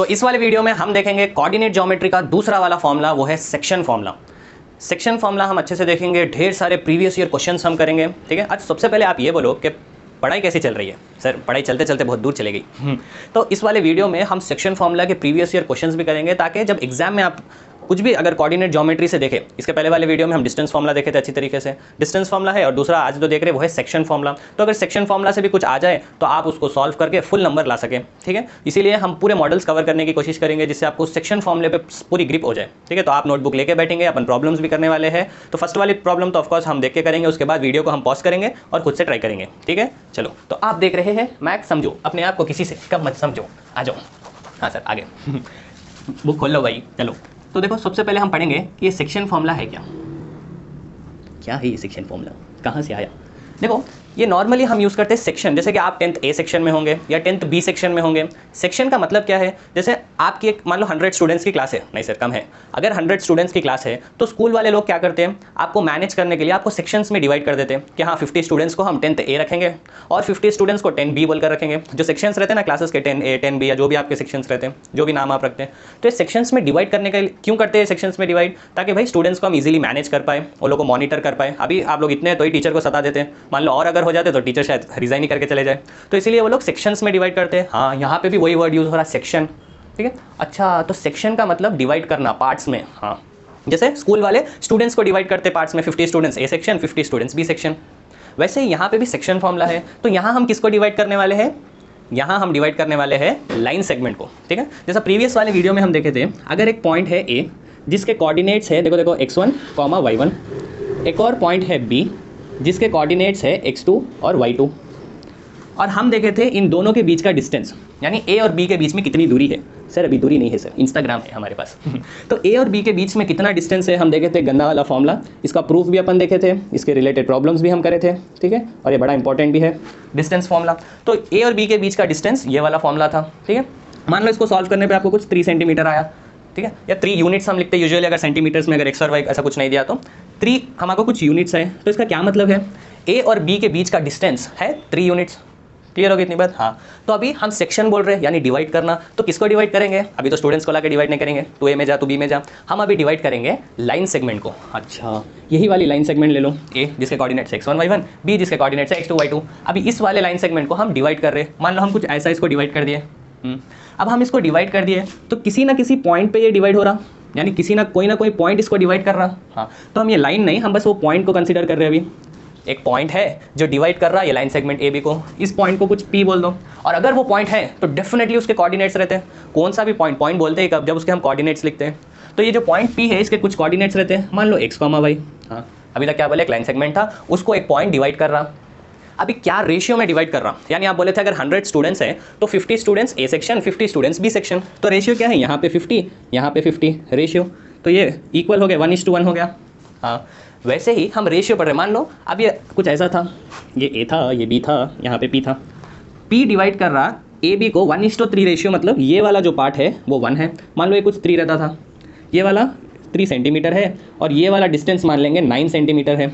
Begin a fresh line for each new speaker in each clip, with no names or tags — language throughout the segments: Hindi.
तो इस वाले वीडियो में हम देखेंगे कोऑर्डिनेट ज्योमेट्री का दूसरा वाला फॉर्मूला, वो है सेक्शन फॉर्मूला। सेक्शन फॉर्मूला हम अच्छे से देखेंगे, ढेर सारे प्रीवियस ईयर क्वेश्चंस हम करेंगे, ठीक है। आज सबसे पहले आप ये बोलो कि पढ़ाई कैसी चल रही है। सर पढ़ाई चलते चलते बहुत दूर चले गई। तो इस वाले वीडियो में हम सेक्शन फॉर्मूला के प्रीवियस ईयर क्वेश्चंस भी करेंगे, ताकि जब एग्जाम में आप कुछ भी अगर कोऑर्डिनेट ज्योमेट्री से देखें, इसके पहले वाले वीडियो में हम डिस्टेंस फॉर्मूला देखे थे अच्छी तरीके से, डिस्टेंस फॉर्मूला है, और दूसरा आज जो देख रहे हैं वो है सेक्शन फॉर्मूला। तो अगर सेक्शन फॉर्मूला से भी कुछ आ जाए तो आप उसको सॉल्व करके फुल नंबर ला सकें, ठीक है। इसीलिए हम पूरे मॉडल्स कवर करने की कोशिश करेंगे, जिससे आपको सेक्शन फॉर्मूले पे पूरी ग्रिप हो जाए, ठीक है। तो आप नोटबुक लेके बैठेंगे, अपन प्रॉब्लम्स भी करने वाले हैं। तो फर्स्ट वाली प्रॉब्लम तो ऑफकोर्स हम देख के करेंगे, उसके बाद वीडियो को हम पॉज करेंगे और खुद से ट्राई करेंगे, ठीक है। चलो, तो आप देख रहे हैं मैथ समझो, अपने आप को किसी से कम मत समझो, आ जाओ। हाँ सर आगे बुक खोल लो भाई। चलो, तो देखो सबसे पहले हम पढ़ेंगे कि ये सेक्शन फॉर्मूला है क्या है ये सेक्शन फॉर्मूला, कहाँ से आया। देखो ये नॉर्मली हम यूज़ करते हैं सेक्शन, जैसे कि आप 10th ए सेक्शन में होंगे या 10th बी सेक्शन में होंगे। सेक्शन का मतलब क्या है, जैसे आपकी एक मान लो 100 स्टूडेंट्स की क्लास है, नहीं सर कम है, अगर 100 स्टूडेंट्स की क्लास है तो स्कूल वाले लोग क्या करते हैं, आपको मैनेज करने के लिए आपको सेक्शंस में डिवाइड कर देते हैं कि हाँ 50 स्टूडेंट्स को हम 10th ए रखेंगे और 50 स्टूडेंट्स को 10 बी बोलकर रखेंगे। जो सेक्शंस रहते हैं ना क्लासेस के 10 ए 10 बी या जो भी आपके सेक्शंस रहते हैं, जो भी नाम आप रखते हैं, तो ये सेक्शंस में डिवाइड करने का क्यों करते हैं सेक्शंस में डिवाइड, ताकि भाई स्टूडेंट्स को हम इजीली मैनेज कर पाए, वो लोग को मॉनिटर कर पाए। अभी आप लोग इतने तो ही टीचर को सता देते हैं, मान लो और अगर हो जाते तो टीचर शायद रिजाइन ही करके चले जाए, तो इसीलिए वो लोग सेक्शंस में डिवाइड करते हैं। हाँ यहाँ पे भी वही वर्ड यूज हो रहा है, सेक्शन, ठीक है। अच्छा, तो सेक्शन का मतलब डिवाइड करना पार्ट्स में। हाँ, जैसे स्कूल वाले स्टूडेंट्स को डिवाइड करते पार्ट्स में, 50 students A section, 50 students B section, वैसे यहाँ पे भी सेक्शन फॉर्मूला है। तो यहाँ हम किसको डिवाइड करने वाले हैं, यहाँ हम डिवाइड करने वाले हैं लाइन सेगमेंट को, ठीक है। जैसा प्रीवियस वाले वीडियो में हम देखे थे, अगर एक पॉइंट है ए जिसके कोऑर्डिनेट्स है, देखो x1, y1, एक और पॉइंट है b जिसके कोऑर्डिनेट्स है x2 और y2, और हम देखे थे इन दोनों के बीच का डिस्टेंस, यानी ए और बी के बीच में कितनी दूरी है। सर अभी दूरी नहीं है सर, इंस्टाग्राम है हमारे पास। तो ए और बी के बीच में कितना डिस्टेंस है हम देखे थे, गंदा वाला फॉर्मूला, इसका प्रूफ भी अपन देखे थे, इसके रिलेटेड प्रॉब्लम्स भी हम करे थे, ठीक है। और ये बड़ा इंपॉर्टेंट भी है डिस्टेंस फॉर्मूला। तो ए और बी के बीच का डिस्टेंस ये वाला फॉर्मूला था, ठीक है। मान लो इसको सॉल्व करने पर आपको कुछ 3 सेंटीमीटर आया, ठीक है, या 3 यूनिट्स हम लिखते हैं यूजुअली, अगर सेंटीमीटर्स में अगर एक्स और वाई ऐसा कुछ नहीं दिया तो 3 हमको कुछ यूनिट्स है। तो इसका क्या मतलब है, ए और बी के बीच का डिस्टेंस है 3 यूनिट्स। क्लियर होगी इतनी बात। हाँ, तो अभी हम सेक्शन बोल रहे हैं, यानी डिवाइड करना, तो किसको डिवाइड करेंगे, अभी तो स्टूडेंट्स को लाके डिवाइड नहीं करेंगे, तू ए में जा तू बी में जा, हम अभी डिवाइड करेंगे लाइन सेगमेंट को। अच्छा, यही वाली लाइन सेगमेंट ले लो, ए जिसके कोऑर्डिनेट्स x1 y1, बी जिसके कोऑर्डिनेट्स है x2 y2। अभी इस वाले लाइन सेगमेंट को हम डिवाइड कर रहे हैं, मान लो हम कुछ ऐसा इसको डिवाइड कर दिए। अब हम इसको डिवाइड कर दिए तो किसी ना किसी पॉइंट पे ये डिवाइड हो रहा, यानी किसी ना कोई पॉइंट इसको डिवाइड कर रहा। हाँ, तो हम ये लाइन नहीं, हम बस वो पॉइंट को कंसीडर कर रहे हैं। अभी एक पॉइंट है जो डिवाइड कर रहा है ये लाइन सेगमेंट ए बी को, इस पॉइंट को कुछ पी बोल दो, और अगर वो पॉइंट है तो डेफिनेटली उसके कोऑर्डिनेट्स रहते हैं। कौन सा भी पॉइंट बोलते हैं कब, जब उसके हम कोऑर्डिनेट्स लिखते हैं। तो ये जो पॉइंट पी है इसके कुछ कोऑर्डिनेट्स रहते हैं, मान लो x, y। हाँ, अभी तक क्या बोले, एक लाइन सेगमेंट था, उसको एक पॉइंट डिवाइड कर रहा। अभी क्या रेशियो में डिवाइड कर रहा, यानी आप बोले थे अगर 100 स्टूडेंट्स हैं तो 50 students A section, 50 students B section. तो रेशियो क्या है, यहाँ पे 50, यहाँ पे 50 रेशियो, तो ये इक्वल हो गया, 1:1 हो गया। हाँ, वैसे ही हम रेशियो पढ़ रहे, मान लो अब ये कुछ ऐसा था, ये ए था, ये बी था, यहाँ पे पी था, पी डिवाइड कर रहा ए बी को 1:3 रेशियो, मतलब ये वाला जो पार्ट है वो 1 है। मान लो ये कुछ 3 रहता था, ये वाला 3 सेंटीमीटर है, और ये वाला डिस्टेंस मान लेंगे 9 सेंटीमीटर है।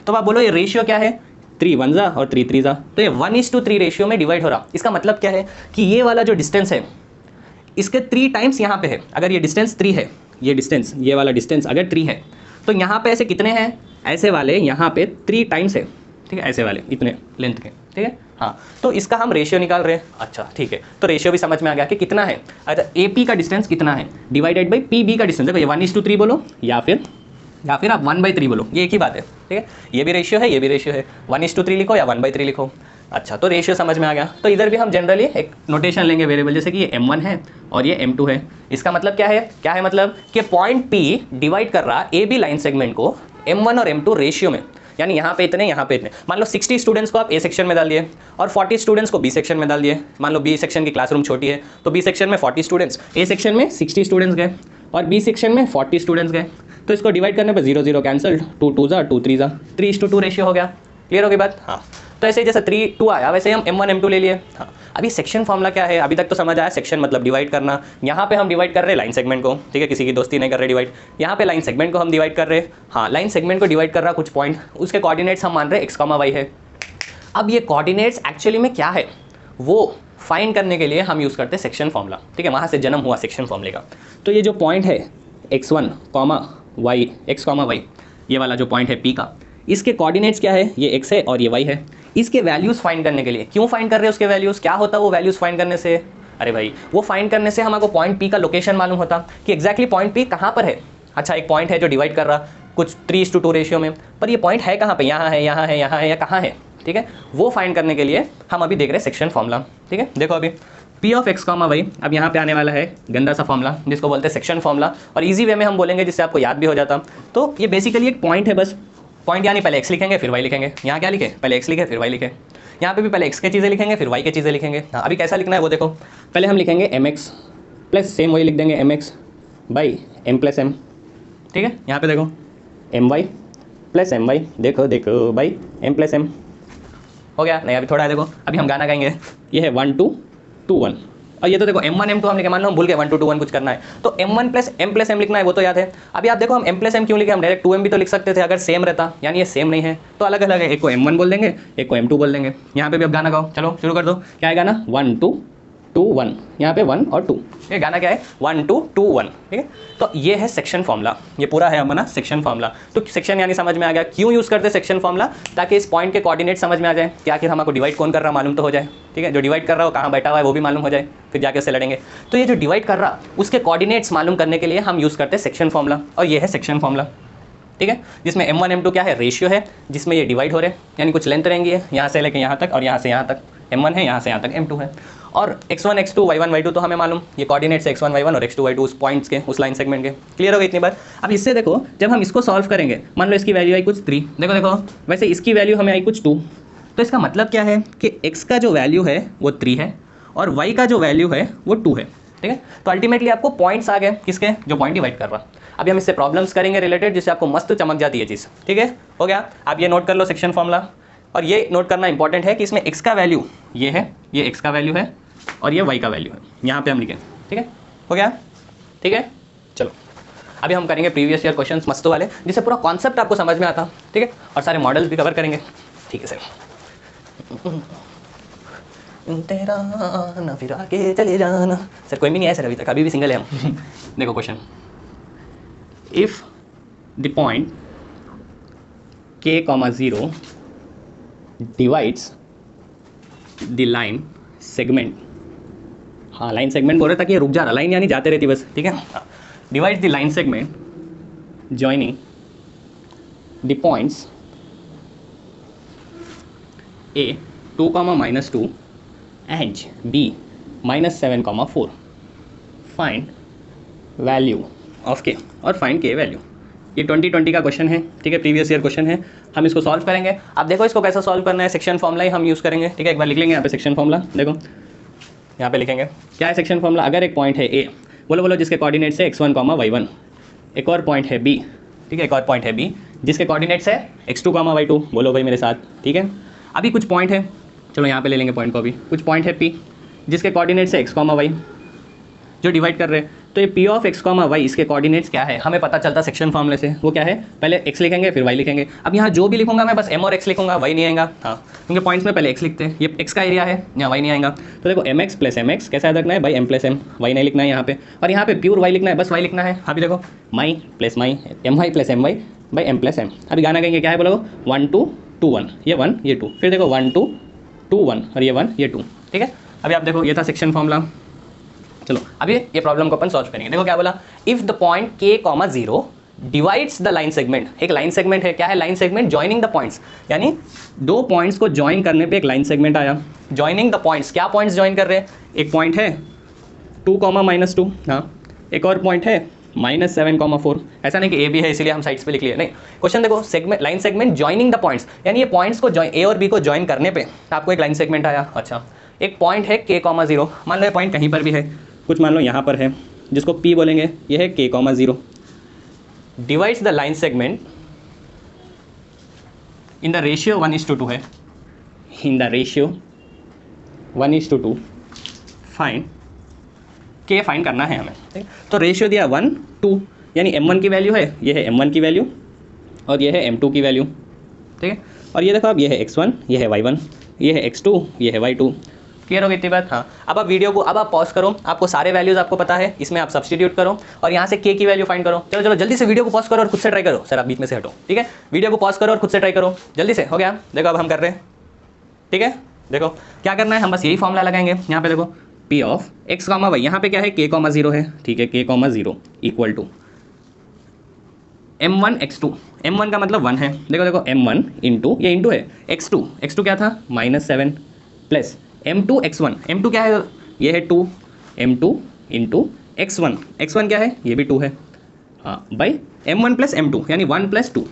तो आप बोलो ये रेशियो क्या है, 3 1 जा और 3 3 जा, तो ये 1:3 रेशियो में डिवाइड हो रहा। इसका मतलब क्या है कि ये वाला जो डिस्टेंस है इसके 3 टाइम्स यहाँ पे है। अगर ये डिस्टेंस 3 है, ये डिस्टेंस, ये वाला डिस्टेंस अगर 3 है, तो यहाँ पे ऐसे कितने हैं, ऐसे वाले यहाँ पे 3 टाइम्स है, ठीक है, ऐसे वाले इतने लेंथ के, ठीक है। हाँ, तो इसका हम रेशियो निकाल रहे हैं। अच्छा ठीक है, तो रेशियो भी समझ में आ गया कि कितना है। अच्छा, ए पी का डिस्टेंस कितना है डिवाइडेड बाई पी बी का डिस्टेंस, देखो ये 1:3 बोलो या फिर आप 1/3 बोलो, ये एक ही बात है, ठीक है। ये भी रेशियो है, ये भी रेशियो है, 1:3 लिखो या 1/3 लिखो। अच्छा, तो रेशियो समझ में आ गया। तो इधर भी हम जनरली एक नोटेशन लेंगे वेरिएबल, जैसे कि ये m1 है और ये m2 है। इसका मतलब क्या है मतलब कि पॉइंट P डिवाइड कर रहा ए बी लाइन सेगमेंट को m1 और m2 रेशियो में, यानी यहाँ पे इतने, यहाँ पे इतने। मान लो 60 स्टूडेंट्स को आप ए सेक्शन में डाल दिए और 40 स्टूडेंट्स को बी सेक्शन में डाल दिए। मान लो बी सेक्शन की क्लासरूम छोटी है तो बी सेक्शन में 40 स्टूडेंट्स, ए सेक्शन में 60 स्टूडेंट्स गए और बी सेक्शन में 40 स्टूडेंट्स गए। तो इसको डिवाइड करने पर 0 0 कैंसल, 2 2 जा 2 3 जा, 3:2 रेशियो हो गया। क्लियर होगी बात। हाँ, तो ऐसे जैसे 3 2 आया वैसे हम m1 m2 ले लिए। हाँ, अभी सेक्शन फॉर्मूला क्या है, अभी तक तो समझ आया, सेक्शन मतलब डिवाइड करना। यहाँ पे हम डिवाइड कर रहे हैं लाइन सेगमेंट को, ठीक है, किसी की दोस्ती नहीं कर रहे डिवाइड। यहाँ पे लाइन सेगमेंट को हम डिवाइड कर रहे हैं। हाँ, लाइन सेगमेंट को डिवाइड कर रहा कुछ पॉइंट, उसके कोऑर्डिनेट्स हम मान रहे हैं x, y है। अब ये कोऑर्डिनेट्स एक्चुअली में क्या है, वो फाइंड करने के लिए हम यूज़ करते हैं सेक्शन फॉर्मूला, ठीक है, वहाँ से जन्म हुआ सेक्शन फॉर्मूले का। तो ये जो पॉइंट है x1, y, x, y, ये वाला जो पॉइंट है P का, इसके कोऑर्डिनेट्स क्या है, ये x है और ये y है। इसके वैल्यूज़ फाइंड करने के लिए, क्यों फाइंड कर रहे हैं उसके वैल्यूज़, क्या होता है वो वैल्यूज़ फाइंड करने से, अरे भाई वो फाइंड करने से हमको पॉइंट P का लोकेशन मालूम होता कि एग्जैक्टली पॉइंट P कहाँ पर है। अच्छा, एक पॉइंट है जो डिवाइड कर रहा कुछ 3:2 रेशियो में, पर ये पॉइंट है कहाँ पे, यहाँ है, यहाँ है, यहाँ है या कहाँ है, ठीक है। वो फाइंड करने के लिए हम अभी देख रहे हैं सेक्शन फॉर्मूला, ठीक है। देखो अभी P ऑफ x, y, अब यहाँ पे आने वाला है गंदा सा फॉर्मूला जिसको बोलते हैं सेक्शन फॉर्मूला, और इजी वे में हम बोलेंगे जिससे आपको याद भी हो जाता। तो ये बेसिकली एक पॉइंट है, बस पॉइंट यानी पहले x लिखेंगे फिर y लिखेंगे। यहाँ क्या लिखे, पहले x लिखे फिर y लिखे। यहाँ पे भी पहले x के चीज़ें लिखेंगे फिर y के चीज़ें लिखेंगे। हाँ, अभी कैसा लिखना है वो देखो, पहले हम लिखेंगे mx प्लस सेम वही लिख देंगे mx by m plus m, ठीक है। यहाँ पे देखो my प्लस my, देखो बाई m प्लस m हो गया। नहीं अभी थोड़ा है, देखो अभी हम गाना गाएंगे, ये है 1 2 2 1, और ये तो देखो m1 m2 हम लिखे, मान लो हम भूल गए 1 2 2 1 कुछ करना है तो m1 प्लस m लिखना है, वो तो याद है। अभी आप देखो हम m प्लस m क्यों लिखे, हम डायरेक्ट 2m भी तो लिख सकते थे अगर सेम रहता, यानी ये सेम नहीं है तो अलग अलग है, एक को m1 बोल देंगे एक को m2 बोल देंगे। यहाँ पे भी अब गाना गाओ, चलो शुरू कर दो। क्या है गाना, 1 2 2 1, यहाँ पे 1 और 2, ये गाना क्या है 1 2 2 1, ठीक है। तो ये है सेक्शन फॉर्मूला, ये पूरा है हमारा सेक्शन फॉर्मूला। तो सेक्शन यानी समझ में आ गया क्यों यूज़ करते हैं सेक्शन फॉर्मूला, ताकि इस पॉइंट के कोऑर्डिनेट समझ में आ जाए कि आखिर हमको डिवाइड कौन कर रहा मालूम तो हो जाए, ठीक है। जो डिवाइड कर रहा हो कहाँ बैठा हुआ है वो भी मालूम हो जाए, फिर जाके उससे लड़ेंगे। तो ये जो डिवाइड कर रहा उसके कोऑर्डिनेट्स मालूम करने के लिए हम यूज़ करते हैं सेक्शन फॉर्मूला, और ये है सेक्शन फॉर्मूला, ठीक है। जिसमें m1 m2 क्या है, रेशियो है, जिसमें ये डिवाइड हो रहे हैं, यानी कुछ लेंथ रहेंगी यहाँ से लेके यहाँ तक और यहाँ से यहाँ तक m1 है, यहाँ से यहाँ तक m2 है। और x1 x2 y1 y2 तो हमें मालूम, ये कोऑर्डिनेट्स x1 y1 और x2 y2 उस पॉइंट्स के, उस लाइन सेगमेंट के। क्लियर हो गई इतनी बार। अब इससे देखो जब हम इसको सॉल्व करेंगे, मान लो इसकी वैल्यू आई कुछ 3, देखो वैसे इसकी वैल्यू हमें आई कुछ 2, तो इसका मतलब क्या है कि x का जो वैल्यू है वो 3 है और y का जो वैल्यू है वो 2 है, ठीक है। तो अल्टीमेटली आपको पॉइंट्स आ गए किसके, जो पॉइंट डिवाइड कर रहा। अभी हम इससे प्रॉब्लम्स करेंगे रिलेटेड, जिससे आपको मस्त चमक जाती है चीज़, ठीक है। हो गया, आप ये नोट कर लो सेक्शन फॉर्मूला, और ये नोट करना इंपॉर्टेंट है कि इसमें x का वैल्यू ये है, ये x का वैल्यू है और ये y का वैल्यू है, यहाँ पे हम लिखें, ठीक है। हो गया, ठीक है। चलो अभी हम करेंगे प्रीवियस ईयर क्वेश्चंस मस्त वाले, जिससे पूरा कॉन्सेप्ट आपको समझ में आता, ठीक है, और सारे मॉडल्स भी कवर करेंगे, ठीक है सर। तेरा ना फिर आके चले जाना, सर कोई भी नहीं है सर अभी तक, अभी भी सिंगल है हम। देखो question, if the point k, 0 divides the line segment, हाँ लाइन सेगमेंट बोल रहे ताकि ये रुक जा रहा, लाइन यानी जाते रहती बस, ठीक है। Divides the line segment joining the points a 2, -2 and b -7, 4, find value of k, और फाइंड k वैल्यू। ये 2020 का क्वेश्चन है, ठीक है, प्रीवियस ईयर क्वेश्चन है, हम इसको सॉल्व करेंगे। अब देखो इसको कैसा सॉल्व करना है, सेक्शन फॉर्मूला ही हम यूज़ करेंगे, ठीक है। एक बार लिख लेंगे यहाँ पे सेक्शन फॉर्मूला, देखो यहाँ पे लिखेंगे क्या है सेक्शन फॉर्मूला। अगर एक पॉइंट है a, बोलो जिसके कोऑर्डिनेट्स है x1, y1, एक और पॉइंट है b, ठीक है, एक और पॉइंट है b जिसके कोऑर्डिनेट्स है x2, y2, बोलो भाई मेरे साथ, ठीक है। अभी कुछ पॉइंट है, चलो यहाँ पे ले लेंगे पॉइंट को, अभी कुछ पॉइंट है p जिसके कोऑर्डिनेट्स है x, y जो डिवाइड कर रहे हैं। तो ये p ऑफ x, y इसके कोऑर्डिनेट्स क्या है हमें पता चलता सेक्शन फॉर्मूले से, वो क्या है, पहले x लिखेंगे फिर y लिखेंगे। अब यहाँ जो भी लिखूंगा मैं बस m और x लिखूंगा, y नहीं आएगा, हाँ, क्योंकि पॉइंट्स में पहले x लिखते हैं, ये x का एरिया है, यहाँ y नहीं आएगा। तो देखो mx प्लस mx कैसा याद रखना है भाई, m प्लस m, y नहीं लिखना है यहाँ पे, और यहाँ पे प्योर y लिखना है, बस y लिखना है। अभी देखो my plus my, my plus my by m plus m। अभी गाना कहेंगे क्या है, बोलो 1 2 2 1, ये 1 ये 2, फिर देखो 1 2 2 1 और ये 1 ये 2, ठीक है। अभी आप देखो ये था सेक्शन फॉर्मूला। चलो अभी ये प्रॉब्लम को अपन सॉल्व करेंगे। देखो क्या बोला, if the point k, 0 divides the line segment, एक लाइन सेगमेंट है, क्या है line segment, joining the points, यानी दो पॉइंट्स को ज्वाइन करने पे एक लाइन सेगमेंट आया। जॉइनिंग द पॉइंट्स, क्या पॉइंट्स ज्वाइन कर रहे हैं, एक पॉइंट है 2, -2, हाँ, एक और पॉइंट है -7, 4। ऐसा नहीं कि ए भी है इसीलिए हम साइड्स पे लिख लिए, नहीं। क्वेश्चन देखो, segment line segment joining the points, यानी ये पॉइंट्स को ए और बी को ज्वाइन करने पे आपको एक लाइन सेगमेंट आया। अच्छा, एक पॉइंट है k, 0, मान लो ये पॉइंट कहीं पर भी है, कुछ मान लो यहाँ पर है जिसको P बोलेंगे, ये है k, 0, divides the line segment in the ratio 1:2 है, in the ratio 1:2, find k find करना है हमें, ठीक। तो रेशियो दिया 1 2, यानी m1 की वैल्यू है, ये है m1 की वैल्यू और ये है m2 की वैल्यू, ठीक है। और ये देखो अब ये है x1, ये है y1, ये है x2, ये है y2, क्लियर हो गई इतनी बात? हाँ, अब आप वीडियो को अब आप पॉज करो, आपको सारे वैल्यूज आपको पता है, इसमें आप सब्स्टिट्यूट करो और यहाँ से के की वैल्यू फाइंड करो। चलो चलो जल्दी से वीडियो को पॉज करो और खुद से ट्राई करो। सर आप बीच में से हटो, ठीक है? वीडियो को पॉज करो और खुद से ट्राई करो, जल्दी से। हो गया? देखो अब हम कर रहे हैं, ठीक है? देखो क्या करना है, हम बस यही फॉर्मूला लगाएंगे। यहाँ पे देखो P of X comma Y, यहाँ पे क्या है के कॉमा जीरो है, ठीक है? के comma zero equal to m1 x2, m1 का मतलब 1 है। देखो देखो m1 इंटू, ये इंटू है x2 क्या था -7 प्लस m2 x1, m2 क्या है, ये है 2, m2 इंटू x1 क्या है, ये भी 2 है, हाँ बाई m1 प्लस m2 यानी 1 प्लस 2।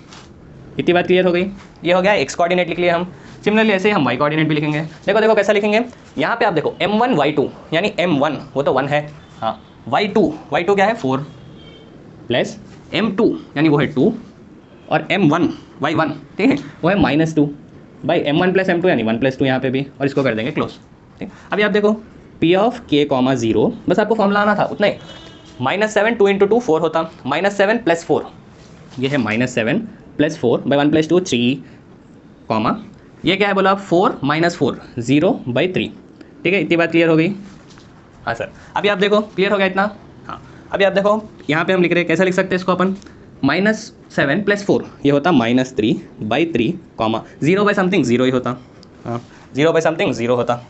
इतनी बात क्लियर हो गई? ये हो गया एक्स कोऑर्डिनेट लिख लिया हम। सिमिलरली ऐसे ही हम वाई कोऑर्डिनेट भी लिखेंगे। देखो देखो कैसा लिखेंगे, यहाँ पे आप देखो m1 y2 यानी m1 वो तो 1 है, हाँ, y2 क्या है 4 प्लस m2 यानी वो है 2 और m1 y1, ठीक है, वो है -2 बाई m1 प्लस m2 यानी 1 प्लस 2 यहाँ पे भी, और इसको कर देंगे क्लोज, ठीक। अभी आप देखो p ऑफ k कॉमा 0, बस आपको फॉर्मूला आना था उतना ही। -7 2 इंटू 2 4 होता, -7 प्लस 4, ये है -7 प्लस 4 बाई 1 प्लस 2 3 कॉमा, ये क्या है बोला 4 - 4 0 बाई 3, ठीक है? इतनी बात क्लियर हो गई? हाँ सर। अभी आप देखो क्लियर हो गया इतना? हाँ, अभी आप देखो यहाँ पे हम लिख रहे हैं, कैसे लिख सकते हैं इसको अपन, -7 प्लस 4 ये होता -3 बाई 3 कॉमा 0 बाई समथिंग 0 ही होता, हाँ 0 बाई समथिंग 0 होता।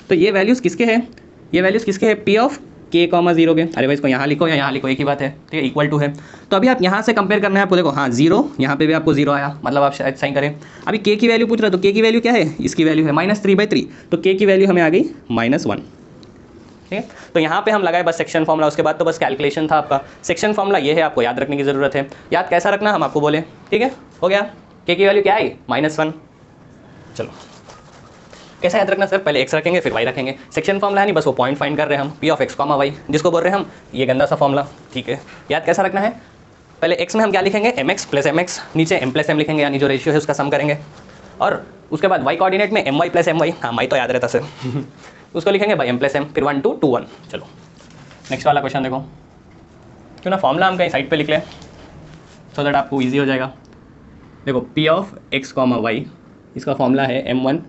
तो ये वैल्यूज़ किसके हैं, ये वैल्यूज़ किसके हैं, पी ऑफ के कॉमा 0 के। अरे भाई इसको यहाँ लिखो या यहाँ लिखो, एक ही बात है, ठीक है? इक्वल टू है। तो अभी आप यहाँ से कंपेयर करना है आपको, देखो हाँ 0, यहाँ पे भी आपको 0 आया, मतलब आप शायद साइन करें। अभी के की वैल्यू पूछ रहा है, तो के की वैल्यू क्या है, इसकी वैल्यू है -3/3, तो के की वैल्यू हमें आ गई -1, ठीक है? तो यहाँ पे हम लगाए बस सेक्शन फॉर्मूला, उसके बाद तो बस कैलकुलेशन था आपका। सेक्शन फॉर्मूला ये है, आपको याद रखने की ज़रूरत है। याद कैसा रखना हम आपको बोले, ठीक है? हो गया? के की वैल्यू क्या आई -1। चलो कैसा याद रखना सर, पहले x रखेंगे फिर y रखेंगे। सेक्शन फॉर्मूला है नहीं, बस वो पॉइंट फाइंड कर रहे हैं हम, p of x comma y, जिसको बोल रहे हैं हम ये गंदा सा फॉर्मूला, ठीक है? याद कैसा रखना है, पहले x में हम क्या लिखेंगे, mx प्लस mx, नीचे m प्लस m लिखेंगे, यानी जो रेशियो है उसका सम करेंगे, और उसके बाद y कोऑर्डिनेट में my प्लस my, हाँ my तो याद रहता सर उसको लिखेंगे बाई m प्लस m, फिर 1 2 2 1। चलो नेक्स्ट वाला क्वेश्चन देखो, क्यों ना फॉर्मूला हम कहीं साइड पे लिख लें सो दैट आपको ईजी हो जाएगा। देखो p of x comma y, इसका फॉर्मूला है m1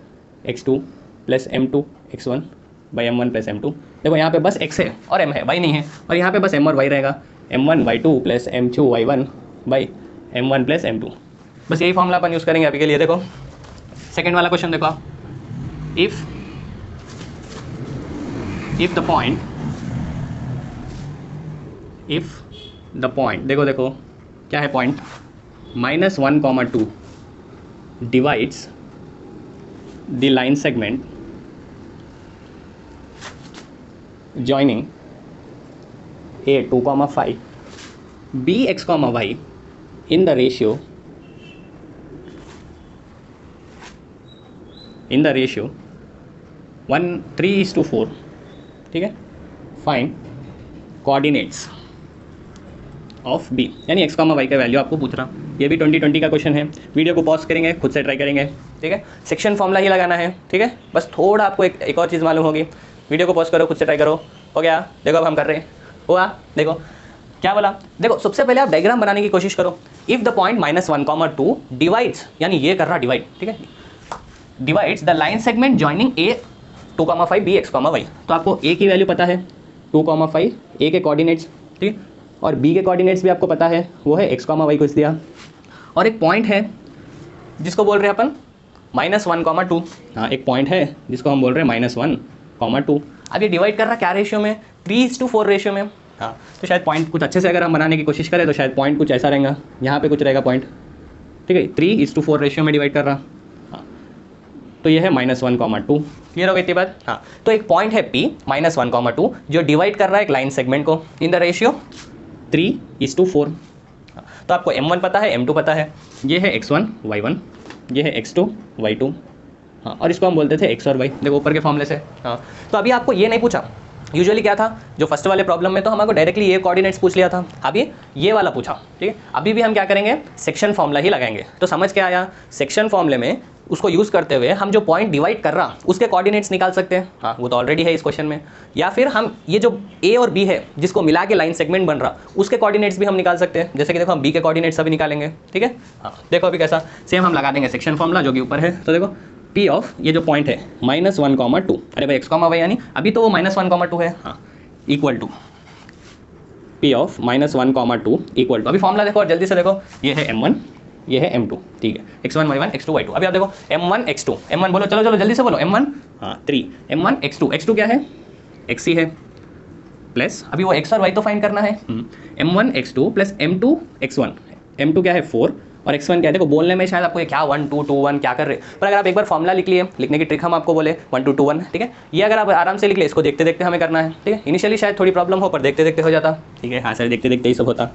x2 plus m2 x1 by m1 plus m2। देखो यहाँ पे बस x है और m है, y नहीं है, और यहाँ पे बस m और y रहेगा, m1 y2 plus m2 y1 by m1 plus m2। बस यही फॉर्मूला अपन यूज़ करेंगे अभी के लिए। देखो सेकेंड वाला क्वेश्चन देखो आप, इफ द पॉइंट देखो देखो क्या है point, -1, 2 divides the line segment joining a 2,5 b x, y in the ratio 1:3:4, ठीक है? फाइंड कोऑर्डिनेट्स ऑफ b, यानी x, y का वैल्यू आपको पूछ रहा। ये भी 2020 का क्वेश्चन है। वीडियो को पॉज करेंगे, खुद से ट्राई करेंगे, ठीक है? सेक्शन फॉर्मूला ही लगाना है, ठीक है? बस थोड़ा आपको एक और चीज़ मालूम होगी। वीडियो को पॉज करो, खुद से ट्राई करो। हो गया? देखो अब हम कर रहे हैं, हुआ? देखो क्या बोला, देखो सबसे पहले आप डायग्राम बनाने की कोशिश करो। इफ़ द पॉइंट -1, 2 डिवाइड्स, यानी ये कर रहा डिवाइड, ठीक है? Divides the line segment joining a 2,5 b x, y। तो आपको a की वैल्यू पता है 2,5, a के कोऑर्डिनेट्स, ठीक, और b के कोऑर्डिनेट्स भी आपको पता है, वो है x, y को इस दिया, और एक पॉइंट है जिसको बोल रहे हैं अपन -1, 2। हाँ एक पॉइंट है जिसको हम बोल रहे हैं -1, 2। अब ये डिवाइड कर रहा क्या रेशियो में, 3:4 रेशियो में। हाँ तो शायद पॉइंट कुछ अच्छे से अगर हम बनाने की कोशिश करें तो शायद पॉइंट कुछ ऐसा रहेगा, यहाँ पे कुछ रहेगा पॉइंट, ठीक है? 3:4 रेशियो में डिवाइड कर रहा। हाँ तो ये है -1, 2। क्लियर हो गई इतनी बात? हाँ तो एक पॉइंट है P -1, 2 जो डिवाइड कर रहा है एक लाइन सेगमेंट को इन द रेशियो 3:4। तो आपको m1 पता है, m2 पता है, ये है x1 y1, ये है x2 y2, हाँ, और इसको हम बोलते थे x और y, देखो ऊपर के फॉर्मूले से। हाँ तो अभी आपको ये नहीं पूछा, यूजुअली क्या था जो फर्स्ट वाले प्रॉब्लम में तो हमको डायरेक्टली ये कोऑर्डिनेट्स पूछ लिया था, अभी ये वाला पूछा, ठीक है? अभी भी हम क्या करेंगे, सेक्शन फॉर्मूला ही लगाएंगे। तो समझ के आया, सेक्शन फॉर्मूले में उसको यूज़ करते हुए हम जो पॉइंट डिवाइड कर रहा उसके कोऑर्डिनेट्स निकाल सकते हैं। हाँ वो तो ऑलरेडी है इस क्वेश्चन में, या फिर हम ये जो ए और बी है जिसको मिला के लाइन सेगमेंट बन रहा उसके कोऑर्डिनेट्स भी हम निकाल सकते हैं। जैसे कि देखो हम बी के कोऑर्डिनेट्स अभी निकालेंगे, ठीक है? हाँ देखो अभी कैसा, सेम हम लगा देंगे सेक्शन फॉर्मूला जो कि ऊपर है। तो देखो पी ऑफ ये जो पॉइंट है -1,2, अरे भाई एक्स कॉमा वाई यानी अभी तो वो -1,2 है, हाँ, equal to P of -1,2 equal to, अभी फॉर्मूला देखो और जल्दी से देखो, ये है m1, ये है m2, ठीक है, x1 y1 x2 y2। अभी आप देखो m1 x2, m1 बोलो, चलो चलो जल्दी से बोलो, m1 हाँ 3, m1 x2, x2 क्या है, x ही है, प्लस अभी वो x और y तो फाइंड करना है, m1 x2 plus m2 x1, m2 क्या है 4 और x1 क्या है, देखो बोलने में शायद आपको ये क्या 1 2 2 1 क्या कर रहे, पर अगर आप एक बार फॉर्मूला लिख लिए, लिखने की ट्रिक हम आपको बोले 1 2 2 1, ठीक है, ये अगर आप आराम से लिख ले, इसको देखते देखते हमें करना है, ठीक है, इनिशियली शायद थोड़ी प्रॉब्लम हो पर देखते देखते हो जाता, ठीक है, हाँ सर देखते देखते ही सब होता।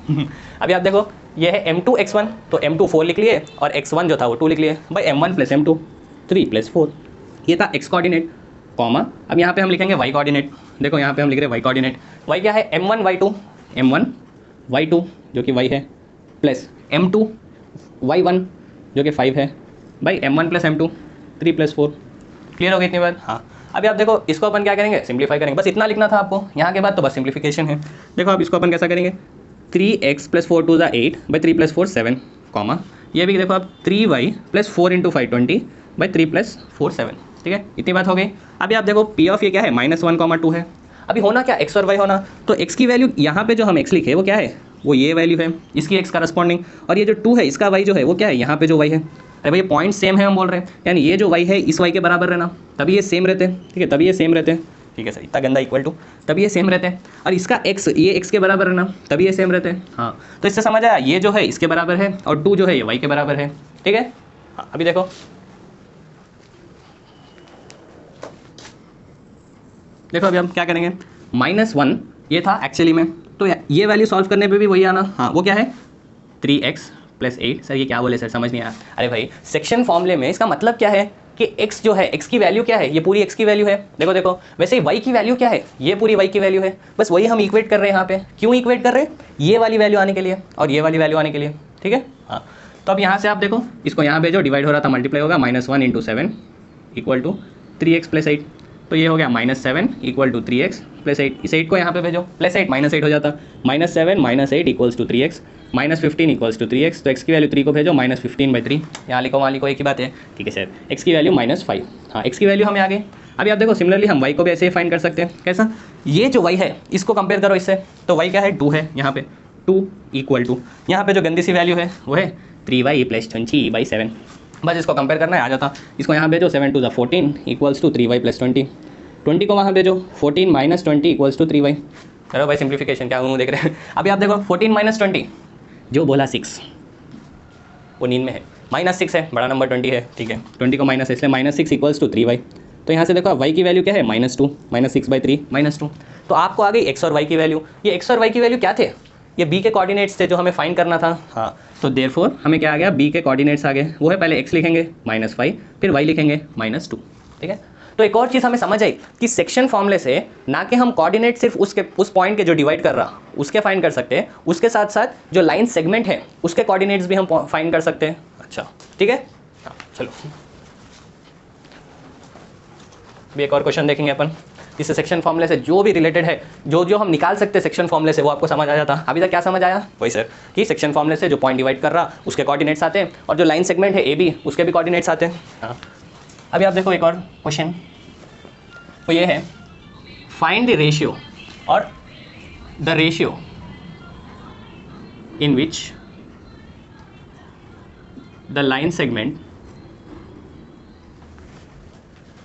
अभी आप देखो ये है m2 x1, तो m2 4 लिख लिए और x1 जो था वो 2 लिख लिए, भाई m1 प्लस m2 3 प्लस 4, ये था x कोऑर्डिनेट, कॉमा अब यहाँ पे हम लिखेंगे y कोऑर्डिनेट, देखो यहाँ पे हम लिख रहे हैं y कोऑर्डिनेट, y क्या है m1 y2 जो कि y है, प्लस m2 y1 जो कि 5 है, भाई m1 plus m2 3 plus 4, clear हो गई इतनी बात, हाँ। अभी आप देखो इसको अपन क्या करेंगे, सिंप्लीफाई करेंगे, बस इतना लिखना था आपको, यहाँ के बाद तो बस सिंप्लीफिकेशन है। देखो अब इसको अपन कैसा करेंगे, 3x plus 4 2 8 by 3 plus 4 7, comma ये भी देखो आप 3y plus 4 into 5 20 by 3 plus 4 7, ठीक है, इतनी बात हो गई। अभी आप देखो पी ऑफ ये क्या है -1,2 है, अभी होना क्या x और y होना, तो x की वैल्यू यहाँ पे जो हम x लिखे वो क्या है, वो ये वैल्यू है इसकी x करस्पॉन्डिंग, और ये जो 2 है इसका y जो है वो क्या है, यहाँ पे जो y है, अरे भाई पॉइंट सेम है हम बोल रहे हैं, यानी ये जो y है इस y के बराबर रहना, तभी ये सेम रहते हैं, ठीक है, तभी ये सेम रहते हैं, ठीक है सर, इतना गंदा इक्वल टू, तभी ये सेम रहते हैं, और इसका x ये x के बराबर रहना, तभी ये सेम रहते हैं, हाँ। तो इससे समझ आया, ये जो है इसके बराबर है और 2 जो है ये y के बराबर है, ठीक है, हाँ। अभी देखो देखो अभी हम क्या करेंगे, -1 ये था एक्चुअली में, तो ये वैल्यू सॉल्व करने पे भी वही आना, हाँ वो क्या है 3x प्लस 8, सर ये क्या बोले सर समझ नहीं आया, अरे भाई सेक्शन फॉर्मूले में इसका मतलब क्या है कि x जो है x की वैल्यू क्या है, ये पूरी x की वैल्यू है, देखो देखो वैसे ही y की वैल्यू क्या है, ये पूरी y की वैल्यू है, बस वही हम इक्वेट कर रहे हैं यहाँ पे, क्यों इक्वेट कर रहे हैं, ये वाली वैल्यू आने के लिए और ये वाली वैल्यू आने के लिए, ठीक है, हाँ। तो अब यहाँ से आप देखो इसको यहाँ भेजो, डिवाइड हो रहा था मल्टीप्लाई होगा, -1 into 7 equal to 3x plus 8, तो ये हो गया -7 इक्वल टू 3x प्लस 8, इस 8 को यहाँ पे भेजो, प्लस 8 -8 हो जाता, -7 -8 equals to 3x, -15 equals to 3x, तो x की वैल्यू 3 को भेजो, -15/3, यहाँ लिखो वहाँ लिखो एक ही बात है, ठीक है सर, x की वैल्यू -5, हाँ x की वैल्यू हमें आ गई। अभी आप देखो सिमिलरली हम y को भी ऐसे ही फाइंड कर सकते हैं, कैसा, ये जो y है इसको कंपेयर करो इससे, तो y क्या है 2 है, यहाँ पे 2 इक्वल टू, यहाँ पे जो गंदी सी वैल्यू है वो है 3y प्लस 20/7, बस इसको कंपेयर करना है, आ जाता, इसको यहाँ भेजो, 7 2 14 इक्वल्स टू 3y प्लस 20 को वहाँ भेजो, 14 - 20 इक्वल्स टू 3y, चलो भाई सिंप्लीफिकेशन क्या हूँ देख रहे हैं। अभी आप देखो 14 - 20 जो बोला 6 वो नींद में है, -6 है, बड़ा नंबर 20 है, ठीक है, 20 को माइनस इसलिए -6 इक्वल्स टू 3y, तो यहाँ से देखो y की वैल्यू क्या है -2, -6/3 -2, तो आपको आ गई x और y की वैल्यू, ये x और y की वैल्यू क्या थे, ये b के कोऑर्डिनेट्स थे जो हमें फाइंड करना था, हाँ। तो देयरफॉर हमें क्या आ गया, b के कोऑर्डिनेट्स आ गए, वो है पहले x लिखेंगे -5 फिर y लिखेंगे -2, ठीक है। तो एक और चीज़ हमें समझ आई कि सेक्शन फॉर्मूले से ना कि हम कोऑर्डिनेट सिर्फ उस पॉइंट के जो डिवाइड कर रहा उसके फाइंड कर सकते हैं, उसके साथ साथ जो लाइन सेगमेंट है उसके कोऑर्डिनेट्स भी हम फाइंड कर सकते हैं, अच्छा ठीक है, हाँ चलो भी एक और क्वेश्चन देखेंगे अपन, इससे सेक्शन फॉर्मूले से जो भी रिलेटेड है, जो जो हम निकाल सकते हैं सेक्शन फॉर्मूले से, वो आपको समझ आ जाता। अभी तक क्या समझ आया, वही सर कि सेक्शन फॉर्मूले से जो पॉइंट डिवाइड कर रहा उसके कोऑर्डिनेट्स आते हैं और जो लाइन सेगमेंट है ए बी उसके भी कोऑर्डिनेट्स आते हैं, हाँ। अभी आप देखो एक और क्वेश्चन, तो ये है फाइंड द रेशियो और the ratio in which the line segment,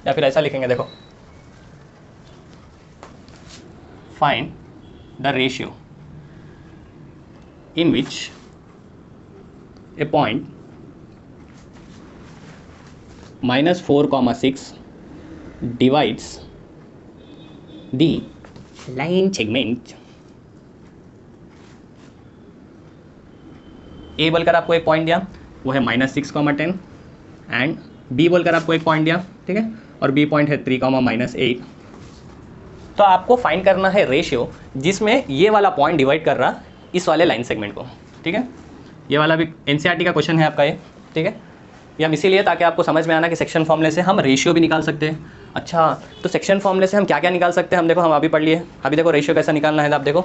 या फिर ऐसा लिखेंगे देखो, find the ratio in which A point -4, 6 divides the line segment, A बोलकर आपको एक पॉइंट दिया वो है -6, 10 एंड B बोलकर आपको एक पॉइंट दिया, ठीक है, और B पॉइंट है 3, -8, तो आपको फाइंड करना है रेशियो जिसमें ये वाला पॉइंट डिवाइड कर रहा इस वाले लाइन सेगमेंट को, ठीक है, ये वाला भी एनसीईआरटी का क्वेश्चन है आपका ये, ठीक है, ये हम इसीलिए ताकि आपको समझ में आना कि सेक्शन फॉर्मूले से हम रेशियो भी निकाल सकते हैं। अच्छा तो सेक्शन फॉर्मूले से हम क्या क्या निकाल सकते हैं, हम देखो हम अभी पढ़ लिए, अभी देखो रेशियो कैसा निकालना है, आप देखो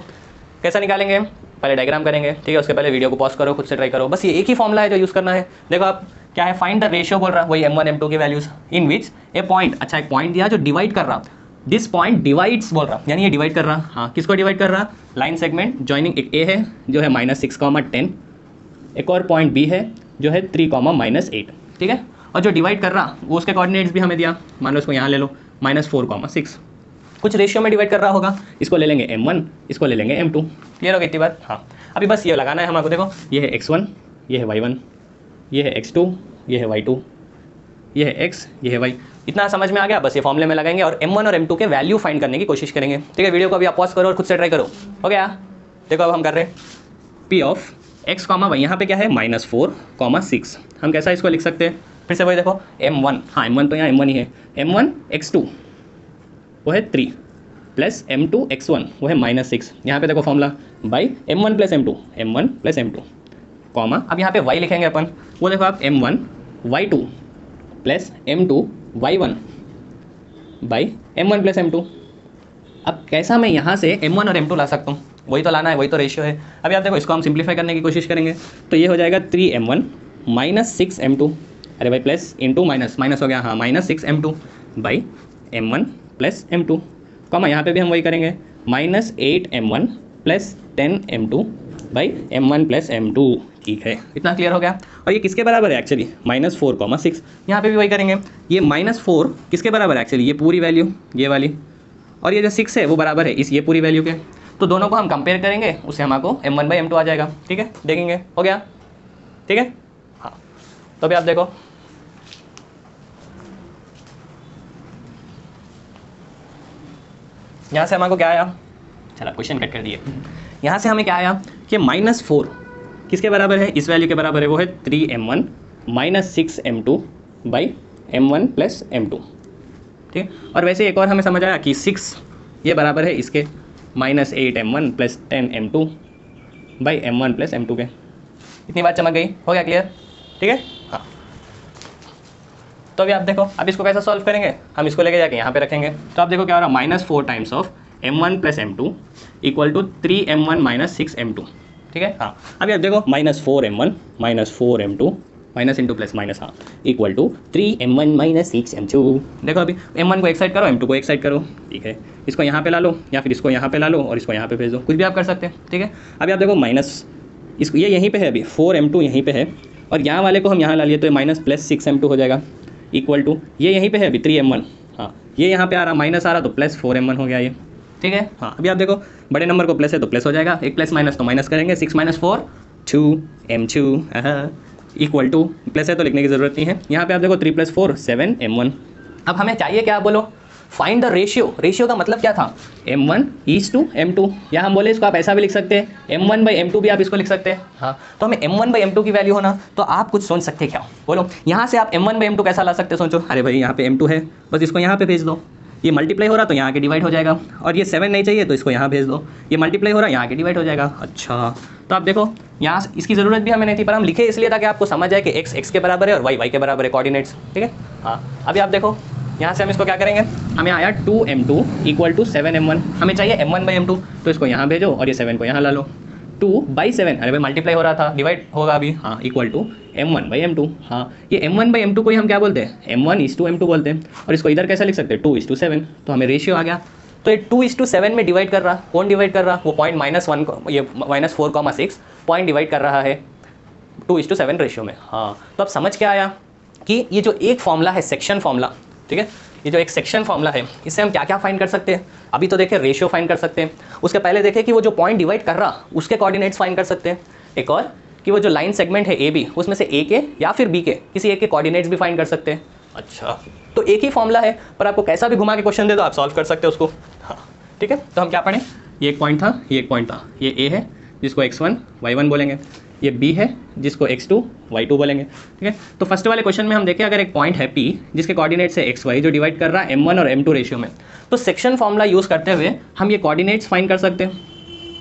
कैसा निकालेंगे, पहले डायग्राम करेंगे, ठीक है, उसके पहले वीडियो को पॉज करो, खुद से ट्राई करो, बस ये एक ही फॉर्मूला है जो यूज़ करना है। देखो आप क्या है, फाइंड द रेशियो बोल रहा है, वही m1 m2 की values in which A point, अच्छा एक पॉइंट दिया जो डिवाइड कर रहा, दिस पॉइंट डिवाइड्स बोल रहा, यानी ये डिवाइड कर रहा, हाँ किसको डिवाइड कर रहा, लाइन सेगमेंट जॉइनिंग, एक ए है जो है -6, 10, एक और पॉइंट बी है जो है 3, -8, ठीक है। और जो डिवाइड कर रहा वो उसके कोऑर्डिनेट्स भी हमें दिया, मान लो इसको यहाँ ले लो -4, 6, कुछ रेशियो में डिवाइड कर रहा होगा, इसको ले लेंगे m1, इसको ले लेंगे m2, क्लियर हो गई इतनी बात। हाँ अभी बस ये लगाना है हमको, देखो ये है x1, ये है y1, ये है x2, ये है y2, ये है x, ये है y, इतना समझ में आ गया। बस ये फॉर्मूले में लगाएंगे और m1 और m2 के वैल्यू फाइंड करने की कोशिश करेंगे, ठीक है। वीडियो को अभी आप पॉज करो और खुद से ट्राई करो, हो गया। देखो अब हम कर रहे हैं p ऑफ x, y, यहाँ पे क्या है -4, 6, हम कैसा इसको लिख सकते हैं, फिर से वही देखो m1, हाँ m1 तो यहाँ m1 ही है, m1 x2 वो है 3 प्लस m2 x1 वो है -6, यहाँ पे देखो formula by m1 plus m2 comma, अब यहाँ पे y लिखेंगे अपन, वो देखो आप m1 y2 plus m2 y1 by m1 plus m2। अब कैसा मैं यहाँ से m1 और m2 ला सकता हूँ, वही तो लाना है, वही तो रेशियो है। अभी आप देखो इसको हम सिंप्लीफाई करने की कोशिश करेंगे, तो ये हो जाएगा 3m1 -6m2, अरे भाई प्लस इंटू माइनस, माइनस हो गया, हाँ -6m2 by m1 plus m2, comma यहाँ पे भी हम वही करेंगे -8m1 plus 10m2 by m1 plus m2, ठीक है, इतना क्लियर हो गया। और ये किसके बराबर है एक्चुअली, -4, 6, यहाँ पे भी वही करेंगे, ये -4 किसके बराबर है एक्चुअली, ये पूरी वैल्यू ये वाली, और ये जो 6 है वो बराबर है इस ये पूरी वैल्यू के, तो दोनों को हम कंपेयर करेंगे, उससे हमको m1/m2 आ जाएगा, ठीक है, देखेंगे, हो गया, ठीक है। हाँ तो अभी आप देखो यहाँ से हमको क्या आया, चलो क्वेश्चन कट कर दिए, यहाँ से हमें क्या आया कि -4 किसके बराबर है, इस वैल्यू के बराबर है, वो है 3m1 -6m2 by m1 plus m2, ठीक। और वैसे एक और हमें समझ आया कि 6 ये बराबर है इसके -8m1 plus 10m2 by m1 plus m2 के, इतनी बात चमक गई, हो गया क्लियर, ठीक है। हाँ तो अभी आप देखो, अब इसको कैसे सॉल्व करेंगे, हम इसको लेके जाके यहाँ पे रखेंगे, तो आप देखो क्या हो रहा, -4 times of m1 plus m2 equal to 3m1 6m2, ठीक है। हाँ अभी आप देखो -4m1 -4m2 minus into plus minus, हाँ इक्वल टू 3m1 6m2। देखो अभी m1 को एक साइड करो, m2 को एक साइड करो, ठीक है, इसको यहाँ पे ला लो या फिर इसको यहाँ पे ला लो और इसको यहाँ पे भेज दो, कुछ भी आप कर सकते हैं, ठीक है। अभी आप देखो माइनस, इसको ये यहीं पे है, अभी 4m2 यहीं पे है और यहाँ वाले को हम यहाँ ला लिए तो -6m2 हो जाएगा, इक्वल टू ये यहीं पे है अभी 3m1, हाँ ये यहाँ पे आ रहा, माइनस आ रहा तो +4m1 हो गया ये, ठीक है। हाँ अभी आप देखो बड़े नंबर को प्लस है तो प्लस हो जाएगा, एक प्लस माइनस तो माइनस करेंगे, 6 - 4 2m2 इक्वल टू, प्लस है तो लिखने की ज़रूरत नहीं है। यहाँ पे आप देखो 3 + 4 7m1। अब हमें चाहिए क्या, बोलो फाइंड द रेशियो, रेशियो का मतलब क्या था, m1 is to m2, या हम बोले इसको आप ऐसा भी लिख सकते हैं m1/m2 भी आप इसको लिख सकते हैं। हाँ तो हमें m1/m2 की वैल्यू होना, तो आप कुछ सोच सकते हैं क्या, बोलो यहाँ से आप m1/m2 कैसा ला सकते हैं, सोचो, अरे भाई यहाँ पे m2 है, बस इसको यहाँ पे भेज दो, ये मल्टीप्लाई हो रहा तो यहाँ के डिवाइड हो जाएगा, और ये 7 नहीं चाहिए तो इसको यहाँ भेज दो, ये मल्टीप्लाई हो रहा यहाँ के डिवाइड हो जाएगा। अच्छा तो आप देखो यहाँ इसकी ज़रूरत भी हमें नहीं थी, पर हम लिखे इसलिए ताकि आपको समझ जाए कि x के बराबर है और y के बराबर है, कोऑर्डिनेट्स, ठीक है। हाँ अभी आप देखो यहाँ से हम इसको क्या करेंगे, हमें आया 2m2 इक्वल टू 7m1, हमें चाहिए m1/m2, तो इसको यहाँ भेजो और ये 7 को यहाँ ला लो, 2/7, अरे भाई मल्टीप्लाई हो रहा था, डिवाइड होगा अभी, हाँ इक्वल टू m1/m2। हाँ ये m1/m2 को ही हम क्या बोलते हैं, m1 is to m2 बोलते हैं, और इसको इधर कैसे लिख सकते हैं, 2 is to 7, तो हमें रेशियो आ गया। तो ये 2 is to 7 में डिवाइड कर रहा, कौन डिवाइड कर रहा, वो पॉइंट -1 को, ये -4,6 पॉइंट डिवाइड कर रहा है 2 is to 7 रेशियो में। हाँ तो अब समझ क्या आया कि ये जो एक फॉर्मूला है सेक्शन फॉर्मूला, ठीक है, ये जो एक सेक्शन फॉर्मूला है, इससे हम क्या क्या फाइंड कर सकते हैं, अभी तो देखें रेशियो फाइंड कर सकते हैं, उसके पहले देखें कि वो जो पॉइंट डिवाइड कर रहा उसके कोऑर्डिनेट्स फाइंड कर सकते हैं, एक और कि वो जो लाइन सेगमेंट है ए बी, उसमें से ए के या फिर बी के किसी एक के कोऑर्डिनेट्स भी फाइंड कर सकते हैं। अच्छा तो एक ही फॉर्मूला है, पर आपको कैसा भी घुमा के क्वेश्चन दे दो आप सॉल्व कर सकते हो उसको। हाँ ठीक है, तो हम क्या पढ़ें, ये एक पॉइंट था, ये एक पॉइंट था, ये ए है जिसको x1 y1 बोलेंगे, ये b है जिसको x2 y2 बोलेंगे, ठीक है। तो फर्स्ट वाले क्वेश्चन में हम देखें अगर एक पॉइंट है p जिसके कोऑर्डिनेट्स है xy जो डिवाइड कर रहा है m1 और m2 रेशियो में, तो सेक्शन फॉर्मूला यूज़ करते हुए हम ये कोऑर्डिनेट्स फाइंड कर सकते हैं,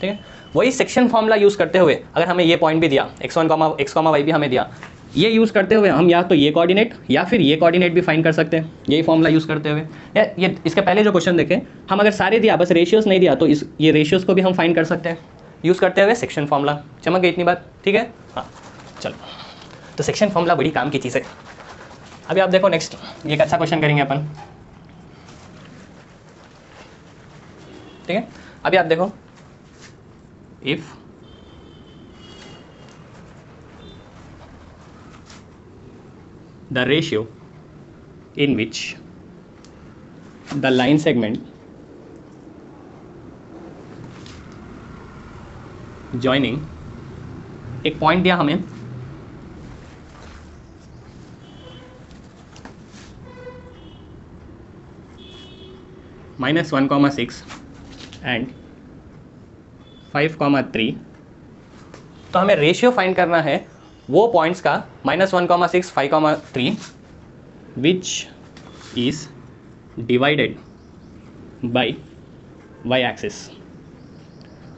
ठीक है। वही सेक्शन फॉर्मूला यूज़ करते हुए अगर हमें ये पॉइंट भी दिया x1, x, y भी हमें दिया, ये यूज़ करते हुए हम या तो ये कोऑर्डिनेट या फिर ये कोऑर्डिनेट भी फाइंड कर सकते हैं, यही फॉर्मूला यूज़ करते हुए। ये इसके पहले जो क्वेश्चन देखें, हम अगर सारे दिया बस रेशियोज नहीं दिया तो ये रेशियोज को भी हम फाइंड कर सकते हैं यूज़ करते हुए सेक्शन फॉर्मूला। चमक गई इतनी बात, ठीक है। हाँ चलो तो सेक्शन फॉर्मूला बड़ी काम की चीज़ है। अभी आप देखो नेक्स्ट, ये एक अच्छा क्वेश्चन करेंगे अपन, ठीक है। अभी आप देखो, if the ratio in which the line segment joining, एक पॉइंट दिया हमें -1,6 एंड 5,3, तो हमें रेशियो फाइंड करना है वो पॉइंट्स का -1,6, 5,3 which is divided by y axis,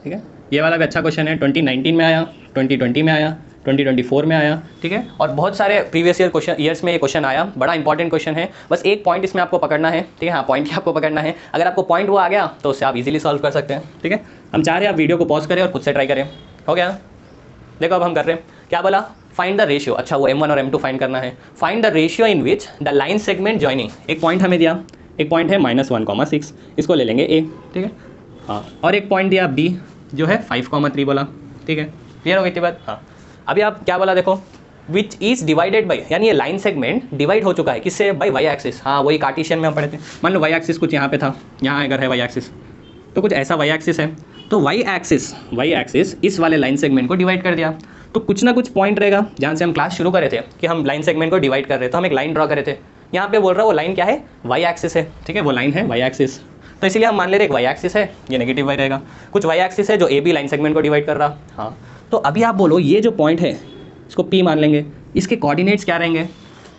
ठीक है। ये वाला भी अच्छा क्वेश्चन है, 2019 में आया, 2020 में आया, 2024 में आया, ठीक है। और बहुत सारे प्रीवियस ईयर्स में ये क्वेश्चन आया, बड़ा इंपॉर्टेंट क्वेश्चन है। बस एक पॉइंट इसमें आपको पकड़ना है, ठीक है। हाँ, पॉइंट ही आपको पकड़ना है। अगर आपको पॉइंट वो आ गया तो उससे आप इजीली सॉल्व कर सकते हैं, ठीक है। हम चाह रहे हैं आप वीडियो को पॉज करें और खुद से ट्राई करें। हो गया, देखो अब हम कर रहे हैं, क्या बोला, फाइंड द रेशियो। अच्छा, वो m1 और m2 फाइंड करना है। Find the ratio in which the line segment joining, एक पॉइंट हमें दिया, एक पॉइंट है -1,6, इसको ले लेंगे a, ठीक है। हाँ, और एक पॉइंट दिया b जो है 5,3 बोला, ठीक है। क्लियर हो गई थी बात। हाँ, अभी आप क्या बोला देखो, विच इज डिवाइडेड बाई, यानी ये लाइन सेगमेंट डिवाइड हो चुका है किससे, बाई वाई एक्सिस। हाँ, वही कार्टेशियन में हम पढ़े थे। मान लो वाई एक्सिस कुछ यहाँ पे था, यहाँ अगर है वाई एक्सिस, तो कुछ ऐसा वाई एक्सिस है, तो वाई एक्सिस इस वाले लाइन सेगमेंट को डिवाइड कर दिया। तो कुछ ना कुछ पॉइंट रहेगा जहाँ से हम क्लास शुरू कर रहे थे कि हम लाइन सेगमेंट को डिवाइड कर रहे थे, तो हम एक लाइन ड्रॉ कर रहे थे। यहाँ पे बोल रहा है वो लाइन क्या है, वाई एक्सिस है, ठीक है। वो लाइन है वाई एक्सिस, तो इसीलिए हम मान ले रहे एक वाई एक्सिस है, ये नेगेटिव वाई रहेगा। कुछ वाई एक्सिस है जो ए बी लाइन सेगमेंट को डिवाइड कर रहा। हाँ, तो अभी आप बोलो ये जो पॉइंट है इसको पी मान लेंगे, इसके कोऑर्डिनेट्स क्या रहेंगे।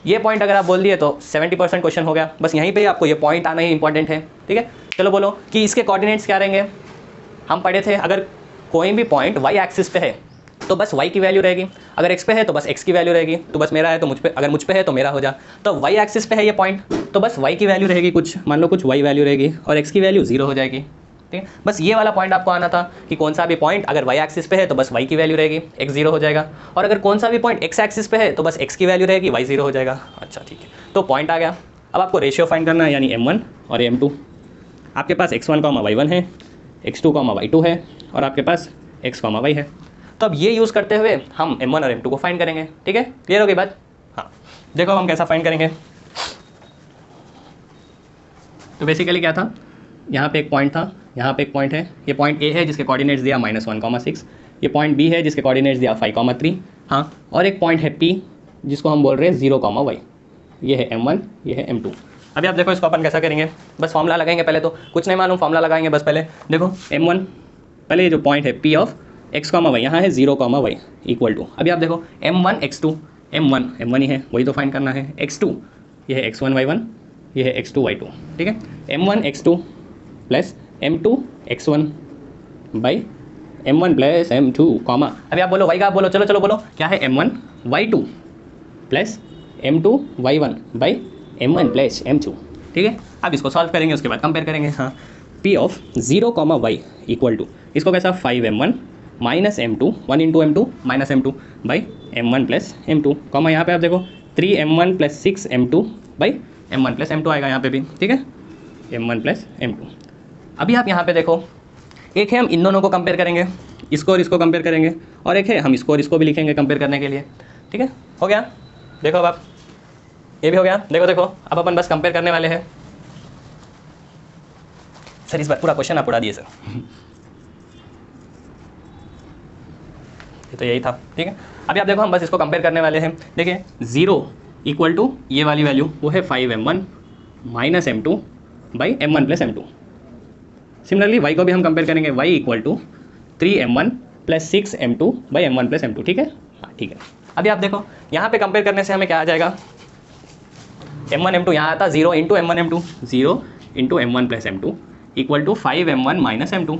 ये पॉइंट अगर आप बोल दिए तो 70% क्वेश्चन हो गया। बस यहीं पे आपको ये पॉइंट आना ही इंपॉर्टेंट है, ठीक है। चलो बोलो कि इसके कोऑर्डिनेट्स क्या रहेंगे। हम पढ़े थे अगर कोई भी पॉइंट वाई एक्सिस पे है तो बस y की वैल्यू रहेगी, अगर x पे है तो बस x की वैल्यू रहेगी। तो बस मेरा है तो मुझ पे, अगर मुझ पे है तो मेरा हो जा। तो y एक्सिस पे है ये पॉइंट, तो बस y की वैल्यू रहेगी कुछ, मान लो कुछ y वैल्यू रहेगी और x की वैल्यू 0 हो जाएगी, ठीक है। बस ये वाला पॉइंट आपको आना था कि कौन सा भी पॉइंट अगर y एक्सिस पे है तो बस y की वैल्यू रहेगी, x 0 हो जाएगा। और अगर कौन सा भी पॉइंट x एक्सिस पे है तो बस x की वैल्यू रहेगी, y 0 हो जाएगा। अच्छा, ठीक है, तो पॉइंट आ गया। अब आपको रेशियो फाइंड करना है, यानी m1 और m2। आपके पास x1, y1 है, x2, y2 है, और आपके पास x, y है। तो अब ये यूज़ करते हुए हम m1 और m2 को फाइंड करेंगे, ठीक है। क्लियर हो गई बात। हाँ, देखो हम कैसा फाइंड करेंगे। तो बेसिकली क्या था, यहाँ पे एक पॉइंट था, यहाँ पे एक पॉइंट है। ये पॉइंट A है जिसके कोऑर्डिनेट्स दिया -1,6, ये पॉइंट B है जिसके कोऑर्डिनेट्स दिया 5,3। हाँ, और एक पॉइंट है P जिसको हम बोल रहे हैं 0, y। ये है m1, ये है m2। अभी आप देखो इसको अपन कैसा करेंगे, बस फॉर्मूला लगाएंगे। पहले तो कुछ नहीं मालूम, फॉर्मूला लगाएंगे बस। पहले देखो m1, पहले ये जो पॉइंट है P ऑफ x, y, यहाँ है 0, y इक्वल टू, अभी आप देखो m1 x2, m1 ही है, वही तो फाइंड करना है। x2 ये है x1 y1, ये है x2 y2, ठीक है। m1 x2 plus m2 x1 by m1 plus m2, अभी आप बोलो y का, आप बोलो, चलो बोलो क्या है, m1 y2 plus m2 y1 by m1 plus m2, ठीक है। अब इसको सॉल्व करेंगे, उसके बाद कंपेयर करेंगे। हाँ, p of 0, y equal to, इसको कैसा, 5m1 minus m2, 1 into m2 minus m2 by m1 plus m2, यहाँ पे आप देखो 3m1 plus 6m2 by m1 plus m2 आएगा यहाँ पे भी, ठीक है, m1 प्लस m2। अभी आप यहाँ पे देखो, एक है हम इन दोनों को कंपेयर करेंगे, इसको और इसको कंपेयर करेंगे, और एक है हम इसको और इसको भी लिखेंगे कंपेयर करने के लिए, ठीक है। हो गया, देखो अब आप, ये भी हो गया। देखो अब अपन बस कंपेयर करने वाले हैं। सर इस बार पूरा क्वेश्चन आप उड़ा दिए सर। तो यही था, ठीक है। अभी आप देखो हम बस इसको कंपेयर करने वाले हैं। देखिए 0 इक्वल टू ये वाली वैल्यू वो है 5m1 minus m2 by m1 plus m2। Similarly y को भी हम कंपेयर करेंगे, y equal to 3m1 plus 6m2 by m1 plus m2, ठीक है। हाँ, ठीक है। अभी आप देखो यहाँ पे कंपेयर करने से हमें क्या आ जाएगा, m1 m2 यहाँ आता 0 into m1 m2, 0 into m1 plus m2 equal to 5m1 minus m2,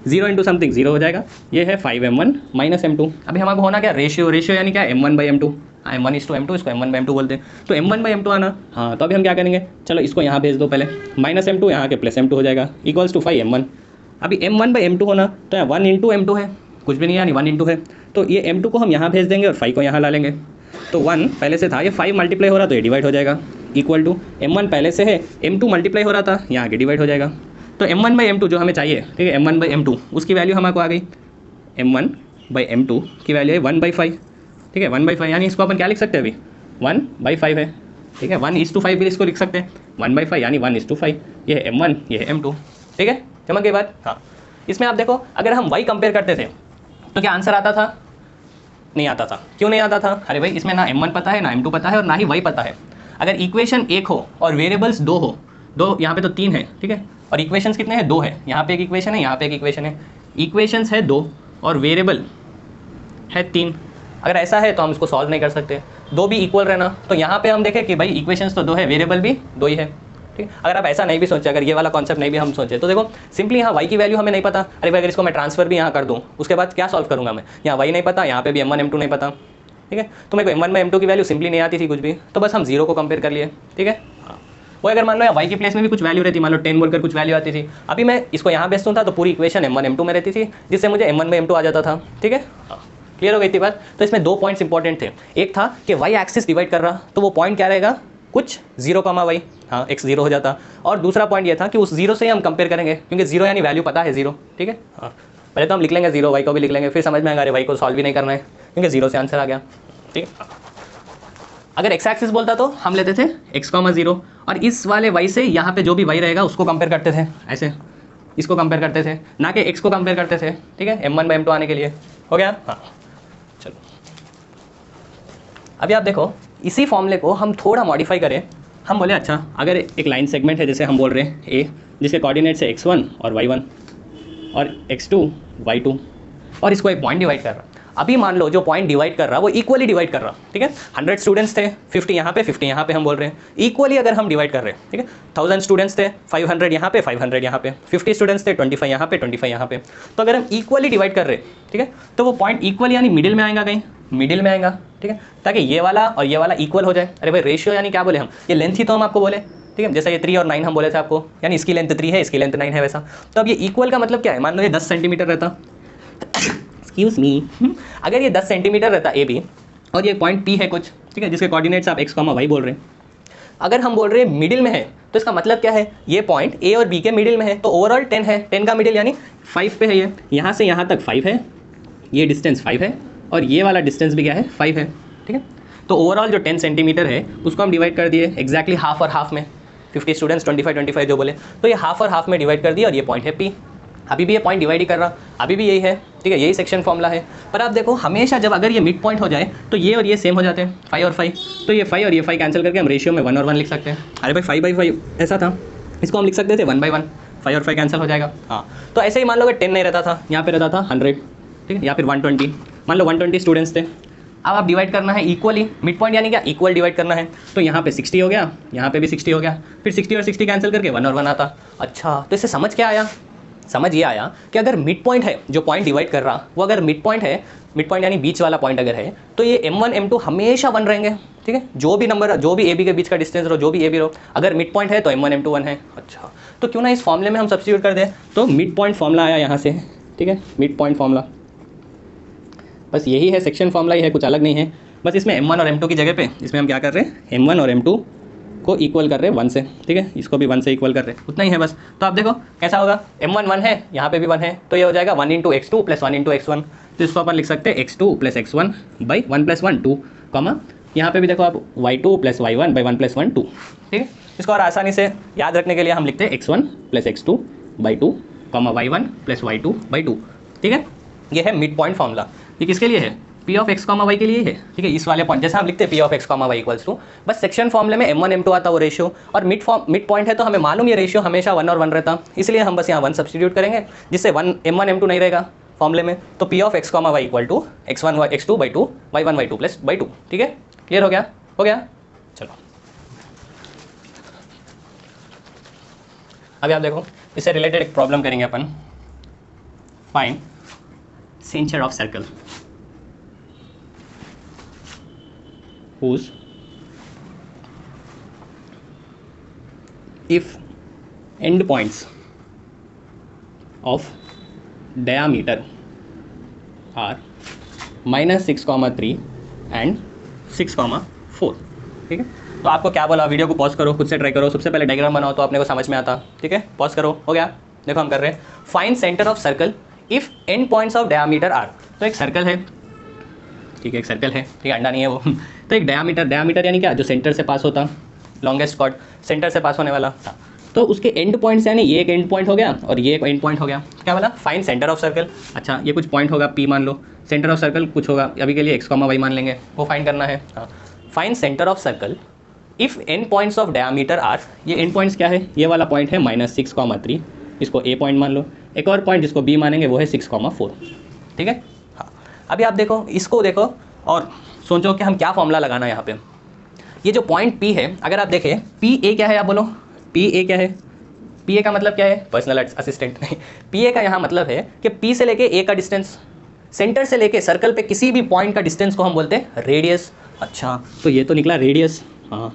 0 into something 0 हो जाएगा। ये है 5m1 माइनस m2। अभी हमारे होना क्या, रेशियो यानी क्या, m1 बाई m2। हाँ, m1 इस टू m2, इसको m1 बाई m2 बोलते हैं, तो m1 बाई m2 आना। हाँ, तो अभी हम क्या करेंगे, चलो इसको यहाँ भेज दो पहले, माइनस m2 यहाँ के प्लस m2 हो जाएगा, इक्वल्स टू 5m1। अभी m1 बाई m2 होना, तो यहाँ 1 इंटू m2 है, कुछ भी नहीं, यानी 1 इंटू है, तो ये m2 को हम यहाँ भेज देंगे और 5 को यहाँ ला लेंगे। तो 1 पहले से था, ये 5 मल्टीप्लाई हो रहा तो ये डिवाइड हो जाएगा, इक्वल टू m1 पहले से है, m2 मल्टीप्लाई हो रहा था, यहाँ आगे डिवाइड हो जाएगा। तो m1/m2 जो हमें चाहिए, ठीक है, m1/m2 उसकी वैल्यू हमको आ गई, m1/m2 की वैल्यू है 1/5, ठीक है, 1/5, यानी इसको अपन क्या लिख सकते हैं अभी, 1/5 है, ठीक है, 1:5 भी इसको लिख सकते हैं, 1/5 यानी 1:5, ये है m1, ये है m2, ठीक है, समझ गई बात। हाँ, इसमें आप देखो अगर हम y कंपेयर करते थे तो क्या आंसर आता था, नहीं आता था। क्यों नहीं आता था, अरे भाई इसमें ना m1 पता है, ना m2 पता है, और ना ही y पता है। अगर इक्वेशन एक हो और वेरिएबल्स दो हो, दो यहाँ पे तो 3 है, ठीक है, और इक्वेशंस कितने हैं, 2 है, यहाँ पे एक इक्वेशन है, यहाँ पे एक इक्वेशन है, इक्वेशंस है 2 और वेरिएबल है 3। अगर ऐसा है तो हम इसको सॉल्व नहीं कर सकते, दो भी इक्वल रहना। तो यहाँ पे हम देखें कि भाई इक्वेशंस तो 2 है, वेरिएबल भी 2 ही है, ठीक। अगर आप ऐसा नहीं भी सोचे, अगर ये वाला कॉन्सेप्ट नहीं भी हम सोचे, तो देखो सिंपली यहाँ y की वैल्यू हमें नहीं पता, अरे भाई अगर इसको मैं ट्रांसफर भी यहाँ कर दूँ उसके बाद क्या सॉल्व करूँगा मैं, यहाँ y नहीं पता, यहाँ पे भी m1 m2 नहीं पता, ठीक है। तो मेरे को m1/m2 की वैल्यू सिंपली नहीं आती थी कुछ भी, तो बस हम 0 को कंपेयर कर लिए, ठीक है। वो अगर मान लो y की प्लेस में भी कुछ वैल्यू रहती, मान लो 10 बोलकर कुछ वैल्यू आती थी, अभी मैं इसको यहाँ बेचता था तो पूरी इक्वेशन m1 m2 में रहती थी, जिससे मुझे m1/m2 आ जाता था, ठीक है। क्लियर हो गई थी बात। तो इसमें 2 पॉइंट्स इंपॉर्टेंट थे, एक था कि y एक्सिस डिवाइड कर रहा, तो वो पॉइंट क्या रहेगा, कुछ 0, हाँ x 0 हो जाता, और दूसरा पॉइंट ये था कि उस 0 से ही हम कंपेयर करेंगे, क्योंकि 0 यानी वैल्यू पता है 0, ठीक है। हाँ, पहले तो हम लिख लेंगे 0, y को भी लिख लेंगे, फिर समझ में आएगा अरे y को सॉल्व भी नहीं करना है क्योंकि 0 से आंसर आ गया, ठीक है। अगर x एक्सिस बोलता तो हम लेते थे x, 0, और इस वाले y से यहाँ पे जो भी y रहेगा उसको कंपेयर करते थे, ऐसे इसको कंपेयर करते थे, ना कि x को कंपेयर करते थे, ठीक है, m1/m2 आने के लिए। हो गया। हाँ चलो, अभी आप देखो इसी फॉर्मूले को हम थोड़ा मॉडिफाई करें। हम बोले अच्छा अगर एक लाइन सेगमेंट है, जैसे हम बोल रहे हैं a, जिसके कोऑर्डिनेट्स है x1 और y1 और x2 y2, और इसको एक पॉइंट डिवाइड कर रहा। अभी मान लो जो पॉइंट डिवाइड कर रहा वो इक्वली डिवाइड कर रहा, ठीक है। 100 स्टूडेंट्स थे, 50 यहाँ पे 50 यहाँ पे, हम बोल रहे हैं इक्वली अगर हम डिवाइड कर रहे हैं, ठीक है। 1000 स्टूडेंट्स थे, 500 यहाँ पे 500 यहाँ पे, 50 स्टूडेंट्स थे, 25 यहाँ पे 25 यहाँ पे। तो अगर हम इक्वली डिवाइड कर रहे हैं, ठीक है, तो वो पॉइंट इक्वल यानी मिडिल में आएगा, कहीं मिडिल में आएगा, ठीक है, ताकि ये वाला और ये वाला इक्वल हो जाए। अरे भाई रेशियो यानी क्या बोले हम, ये लेंथ ही तो हम आपको बोले, ठीक है, जैसा ये 3 और 9 हम बोले थे आपको, यानी इसकी लेंथ 3 है, इसकी लेंथ 9 है, वैसा। तो अब ये इक्वल का मतलब क्या है, मान लो ये 10 सेंटीमीटर रहता, एक्सक्यूज मी, अगर ये 10 सेंटीमीटर रहता ए बी, और ये पॉइंट पी है कुछ, ठीक है, जिसके कोऑर्डिनेट्स आप x, y बोल रहे हैं, अगर हम बोल रहे हैं मिडिल में है, तो इसका मतलब क्या है, ये पॉइंट ए और बी के मिडिल में है, तो ओवरऑल 10 है, 10 का मिडिल यानी 5 पे है, ये यहाँ से यहाँ तक 5 है, ये डिस्टेंस 5 है, और ये वाला डिस्टेंस भी क्या है, 5 है, ठीक है। तो ओवरऑल जो 10 सेंटीमीटर है उसको हम डिवाइड कर दिए एग्जैक्टली हाफ और हाफ में, 50 स्टूडेंट्स 25 जो बोले, तो ये हाफ और हाफ में डिवाइड कर दिया, और ये पॉइंट है पी। अभी भी ये पॉइंट डिवाइड ही कर रहा, अभी भी यही है, ठीक है, यही सेक्शन फॉर्मूला है। पर आप देखो हमेशा जब अगर ये मिड पॉइंट हो जाए तो ये और ये सेम हो जाते हैं, 5 और 5, तो ये 5 और ये 5 कैंसिल करके हम रेशियो में 1 और 1 लिख सकते हैं। अरे भाई 5/5 ऐसा था, इसको हम लिख सकते थे 1/1, 5 और 5 कैंसिल हो जाएगा। हाँ, तो ऐसे ही मान लो अगर 10 नहीं रहता था, यहाँ पे रहता था 100, ठीक है, या फिर 120, मान लो 120 स्टूडेंट्स थे। अब आप डिवाइड करना है इक्वली, मिड पॉइंट यानी क्या, इक्वल डिवाइड करना है, तो यहाँ पे 60 हो गया, यहाँ पे भी 60 हो गया, फिर 60 और 60 कैंसिल करके 1 और 1 आता। अच्छा, तो इससे समझ क्या आया, समझ ये आया कि अगर मिड पॉइंट है, जो पॉइंट डिवाइड कर रहा वो अगर मिड पॉइंट है, मिड पॉइंट यानी बीच वाला पॉइंट अगर है, तो ये m1 m2 हमेशा 1 रहेंगे, ठीक है। जो भी नंबर, जो भी ए बी के बीच का डिस्टेंस रहो, जो भी ए बी रहो, अगर मिड पॉइंट है तो m1 m2 1 है। अच्छा, तो क्यों ना इस फॉर्मूले में हम सब्स्टिट्यूट कर दें, तो मिड पॉइंट फॉर्मूला आया यहाँ से, ठीक है, मिड पॉइंट फॉर्मूला बस यही है, सेक्शन फॉर्मूला ही है, कुछ अलग नहीं है। बस इसमें m1 और m2 की जगह पे इसमें हम क्या कर रहे हैं, m1 और m2 को इक्वल कर रहे हैं 1 से, ठीक है, इसको भी 1 से इक्वल कर रहे हैं, उतना ही है बस। तो आप देखो कैसा होगा, m1 1 है, यहाँ पे भी 1 है, तो ये हो जाएगा 1 × x2 + 1 × x1, तो इसको अपन लिख सकते हैं x2 + x1 / 1 + 1 2, कॉमा यहाँ पे भी देखो आप y2 + y1 / 1 + 1 2, ठीक है। इसको और आसानी से याद रखने के लिए हम लिखते हैं x1 + x2 / 2, y1 + y2 / 2, ठीक है। ये है मिड पॉइंट फॉर्मूला। ये किसके लिए है, P of x, y के लिए है, ठीक है। इस वाले पॉइंट जैसे हम लिखते हैं P of x, y = बस सेक्शन फॉर्मूले में m1 m2 आता वो रेशियो, और मिड पॉइंट है तो हमें मालूम ये रेशियो हमेशा 1 और 1 रहता, इसलिए हम बस यहाँ 1 सब्स्टिट्यूट करेंगे, जिससे m1 m2 नहीं रहेगा फॉर्मूले में। तो P of x, y = x1 x2 / 2 y1 y2 + 2, ठीक है। क्लियर हो गया, हो गया। चलो अभी आप देखो इससे रिलेटेड एक प्रॉब्लम करेंगे अपन, find centre of circle whose if end points of diameter are -6, 3 and 6,4। ठीक है, तो आपको क्या बोला, वीडियो को पॉज करो, खुद से ट्राई करो, सबसे पहले डायग्राम बनाओ तो अपने को समझ में आता। ठीक है, पॉज करो, हो गया। देखो हम कर रहे हैं find centre of circle if end points of diameter are. तो एक सर्कल है, ठीक है, एक सर्कल है, ठीक है, अंडा नहीं है वो तो एक डायमीटर यानी क्या, जो सेंटर से पास होता, लॉन्गेस्ट कॉर्ड, सेंटर से पास होने वाला। तो उसके एंड पॉइंट्स यानी ये एक एंड पॉइंट हो गया और ये एक एंड पॉइंट हो गया। क्या बोला, फाइंड सेंटर ऑफ सर्कल। अच्छा, ये कुछ पॉइंट होगा, पी मान लो, सेंटर ऑफ सर्कल कुछ होगा, अभी के लिए x, y मान लेंगे, वो फाइंड करना है। हाँ, find centre of circle if end points of diameter are. ये एंड पॉइंट्स क्या है, ये वाला पॉइंट है -6,3, इसको a पॉइंट मान लो। एक और पॉइंट जिसको b मानेंगे वो है 6,4। ठीक है, हाँ, अभी आप देखो, इसको देखो और सोचो कि हम क्या फॉर्मूला लगाना है यहाँ पे। ये जो पॉइंट P है, अगर आप देखें PA क्या है, आप बोलो PA क्या है। PA का मतलब क्या है, पर्सनल असिस्टेंट नहीं। PA का यहाँ मतलब है कि P से लेके A का डिस्टेंस, सेंटर से लेके सर्कल पे किसी भी पॉइंट का डिस्टेंस को हम बोलते हैं रेडियस। अच्छा, तो ये तो निकला रेडियस। हाँ,